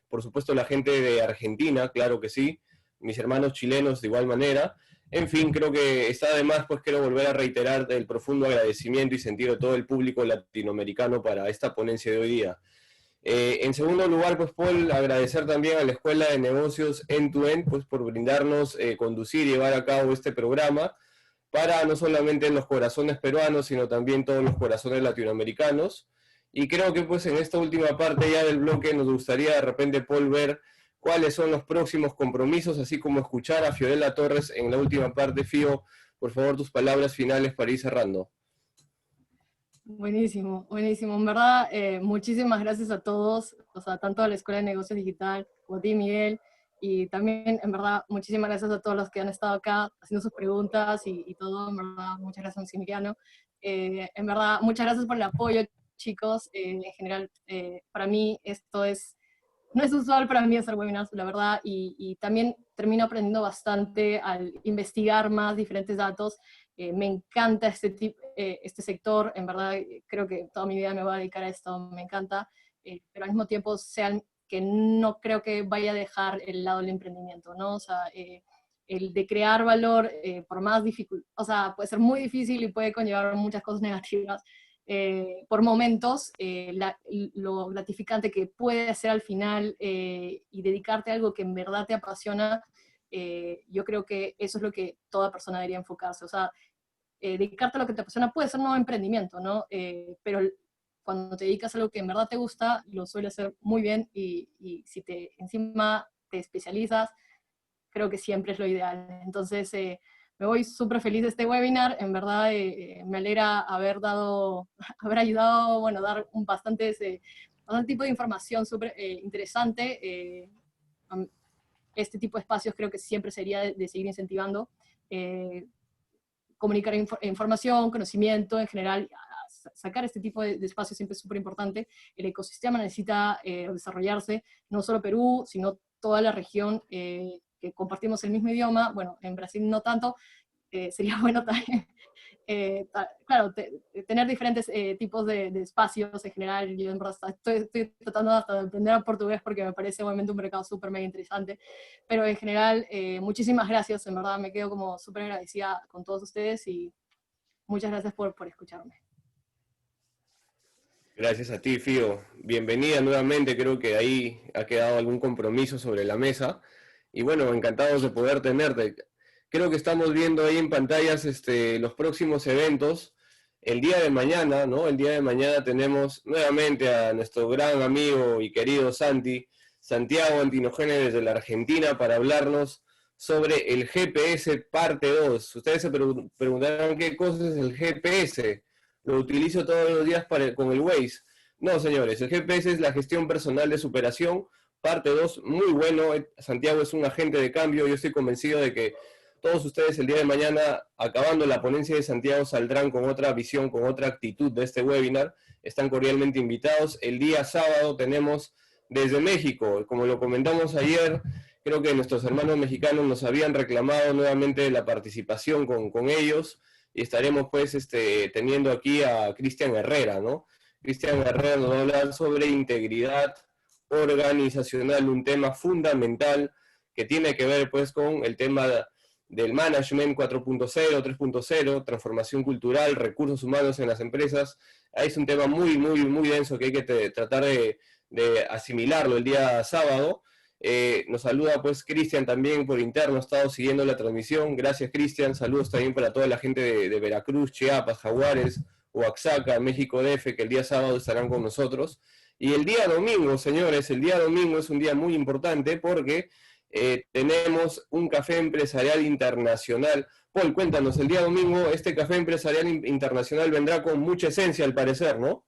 Por supuesto, la gente de Argentina, claro que sí. Mis hermanos chilenos de igual manera. En fin, creo que está de más, pues quiero volver a reiterar el profundo agradecimiento y sentido de todo el público latinoamericano para esta ponencia de hoy día. En segundo lugar, pues Paul, agradecer también a la Escuela de Negocios End-to-End, pues por brindarnos, conducir y llevar a cabo este programa para no solamente los corazones peruanos, sino también todos los corazones latinoamericanos. Y creo que pues en esta última parte ya del bloque nos gustaría de repente, Paul, ver cuáles son los próximos compromisos, así como escuchar a Fiorella Torres en la última parte. Fío, por favor, tus palabras finales para ir cerrando. Buenísimo, buenísimo. En verdad, muchísimas gracias a todos, o sea, tanto a la Escuela de Negocios Digital como a ti, Miguel, y también, en verdad, muchísimas gracias a todos los que han estado acá haciendo sus preguntas y todo, en verdad, muchas gracias, Maximiliano. En verdad, muchas gracias por el apoyo, chicos. En general, para mí esto no es usual para mí hacer webinars, la verdad, y también termino aprendiendo bastante al investigar más diferentes datos. Me encanta este sector, en verdad creo que toda mi vida me voy a dedicar a esto, me encanta, pero al mismo tiempo que no creo que vaya a dejar el lado del emprendimiento, ¿no? O sea, el de crear valor, por más difícil, o sea, puede ser muy difícil y puede conllevar muchas cosas negativas, por momentos, lo gratificante que puede ser al final y dedicarte a algo que en verdad te apasiona, yo creo que eso es lo que toda persona debería enfocarse. O sea, dedicarte a lo que te apasiona puede ser un nuevo emprendimiento, ¿no? Pero cuando te dedicas a algo que en verdad te gusta, lo sueles hacer muy bien y si encima te especializas, creo que siempre es lo ideal. Entonces, me voy súper feliz de este webinar, en verdad me alegra haber ayudado, bueno, dar bastante tipo de información súper interesante. Este tipo de espacios creo que siempre sería de seguir incentivando. Comunicar información, conocimiento en general, sacar este tipo de espacios siempre es súper importante. El ecosistema necesita desarrollarse, no solo Perú, sino toda la región, que compartimos el mismo idioma. Bueno, en Brasil no tanto, sería bueno también, claro, tener diferentes tipos de espacios en general. Yo en verdad estoy tratando hasta de aprender portugués porque me parece obviamente un mercado súper mega interesante, pero en general, muchísimas gracias, en verdad me quedo como súper agradecida con todos ustedes y muchas gracias por escucharme. Gracias a ti, Fío. Bienvenida nuevamente, creo que ahí ha quedado algún compromiso sobre la mesa. Y bueno, encantados de poder tenerte. Creo que estamos viendo ahí en pantallas los próximos eventos. El día de mañana, ¿no? El día de mañana tenemos nuevamente a nuestro gran amigo y querido Santiago Antinogene desde la Argentina para hablarnos sobre el GPS parte 2. Ustedes se preguntarán qué cosa es el GPS. Lo utilizo todos los días con el Waze. No, señores, el GPS es la gestión personal de superación, parte 2, muy bueno. Santiago es un agente de cambio, yo estoy convencido de que todos ustedes el día de mañana, acabando la ponencia de Santiago, saldrán con otra visión, con otra actitud de este webinar. Están cordialmente invitados. El día sábado tenemos desde México, como lo comentamos ayer, creo que nuestros hermanos mexicanos nos habían reclamado nuevamente la participación con ellos, y estaremos pues teniendo aquí a Cristian Herrera, ¿no? Cristian Herrera nos va a hablar sobre integridad organizacional, un tema fundamental que tiene que ver pues con el tema del management 4.0, 3.0, transformación cultural, recursos humanos en las empresas. Es un tema muy, muy, muy denso que hay que tratar de asimilarlo el día sábado. Nos saluda pues Cristian también por interno, ha estado siguiendo la transmisión. Gracias, Cristian. Saludos también para toda la gente de Veracruz, Chiapas, Jaguares, Oaxaca, México DF, que el día sábado estarán con nosotros. Y el día domingo, señores, el día domingo es un día muy importante porque tenemos un café empresarial internacional. Paul, cuéntanos, el día domingo este café empresarial internacional vendrá con mucha esencia al parecer, ¿no?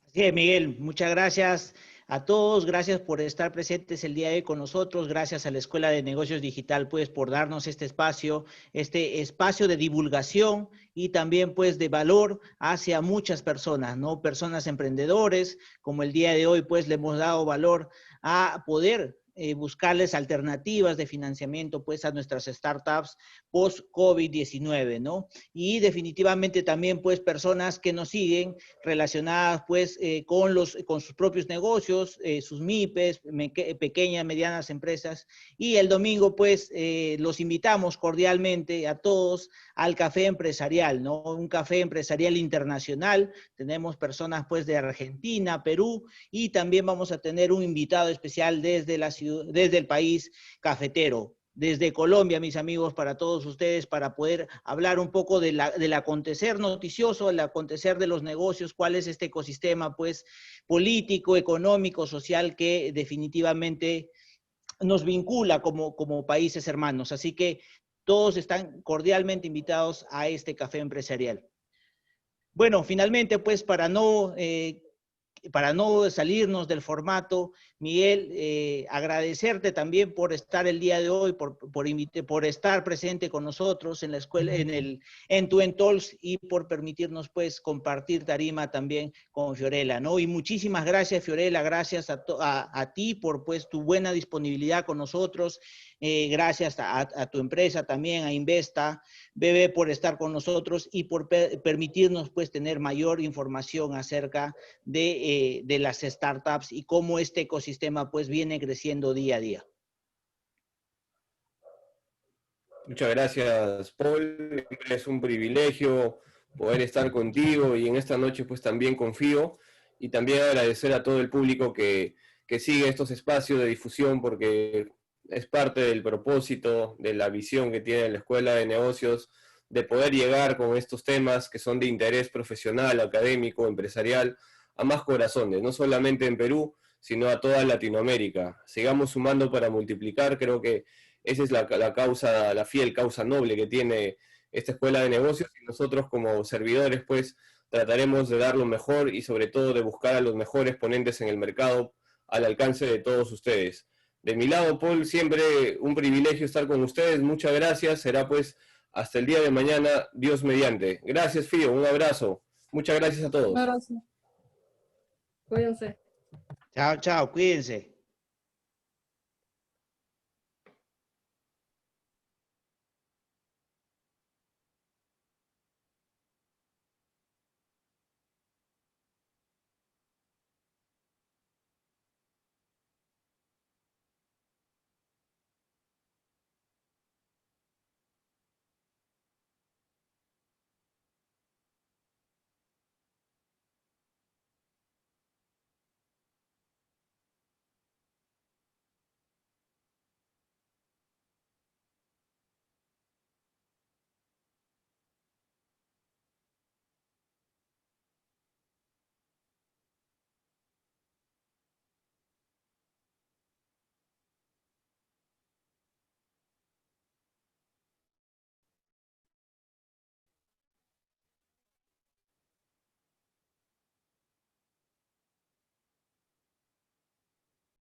Así es, Miguel, muchas gracias a todos, gracias por estar presentes el día de hoy con nosotros, gracias a la Escuela de Negocios Digital pues por darnos este espacio de divulgación y también pues de valor hacia muchas personas, ¿no? Personas emprendedores, como el día de hoy pues le hemos dado valor a poder buscarles alternativas de financiamiento pues a nuestras startups post-COVID-19, ¿no? Y definitivamente también pues personas que nos siguen relacionadas pues con sus propios negocios, sus MIPES, pequeñas, medianas empresas. Y el domingo pues los invitamos cordialmente a todos al café empresarial, ¿no? Un café empresarial internacional. Tenemos personas pues de Argentina, Perú, y también vamos a tener un invitado especial desde la ciudad, desde el país cafetero, desde Colombia, mis amigos, para todos ustedes, para poder hablar un poco del acontecer noticioso, el acontecer de los negocios, cuál es este ecosistema, pues, político, económico, social, que definitivamente nos vincula como países hermanos. Así que todos están cordialmente invitados a este café empresarial. Bueno, finalmente, pues, para no salirnos del formato, Miguel, agradecerte también por estar el día de hoy, por estar presente con nosotros en la escuela, en tu Talks, y por permitirnos pues compartir tarima también con Fiorella, ¿no? Y muchísimas gracias, Fiorella, gracias a ti por pues tu buena disponibilidad con nosotros, gracias a tu empresa también, a Investa BB, por estar con nosotros y por permitirnos pues tener mayor información acerca de las startups y cómo este ecosistema pues viene creciendo día a día. Muchas gracias, Paul. Es un privilegio poder estar contigo, y en esta noche pues también confío, y también agradecer a todo el público que sigue estos espacios de difusión, porque es parte del propósito, de la visión que tiene la Escuela de Negocios, de poder llegar con estos temas que son de interés profesional, académico, empresarial, a más corazones, no solamente en Perú, sino a toda Latinoamérica. Sigamos sumando para multiplicar. Creo que esa es la causa, la fiel causa noble que tiene esta Escuela de Negocios, y nosotros como servidores pues trataremos de dar lo mejor y sobre todo de buscar a los mejores ponentes en el mercado al alcance de todos ustedes. De mi lado, Paul, siempre un privilegio estar con ustedes. Muchas gracias. Será pues hasta el día de mañana, Dios mediante. Gracias, Fío. Un abrazo. Muchas gracias a todos. Un abrazo. Cuídense. Chao, chao, cuídense.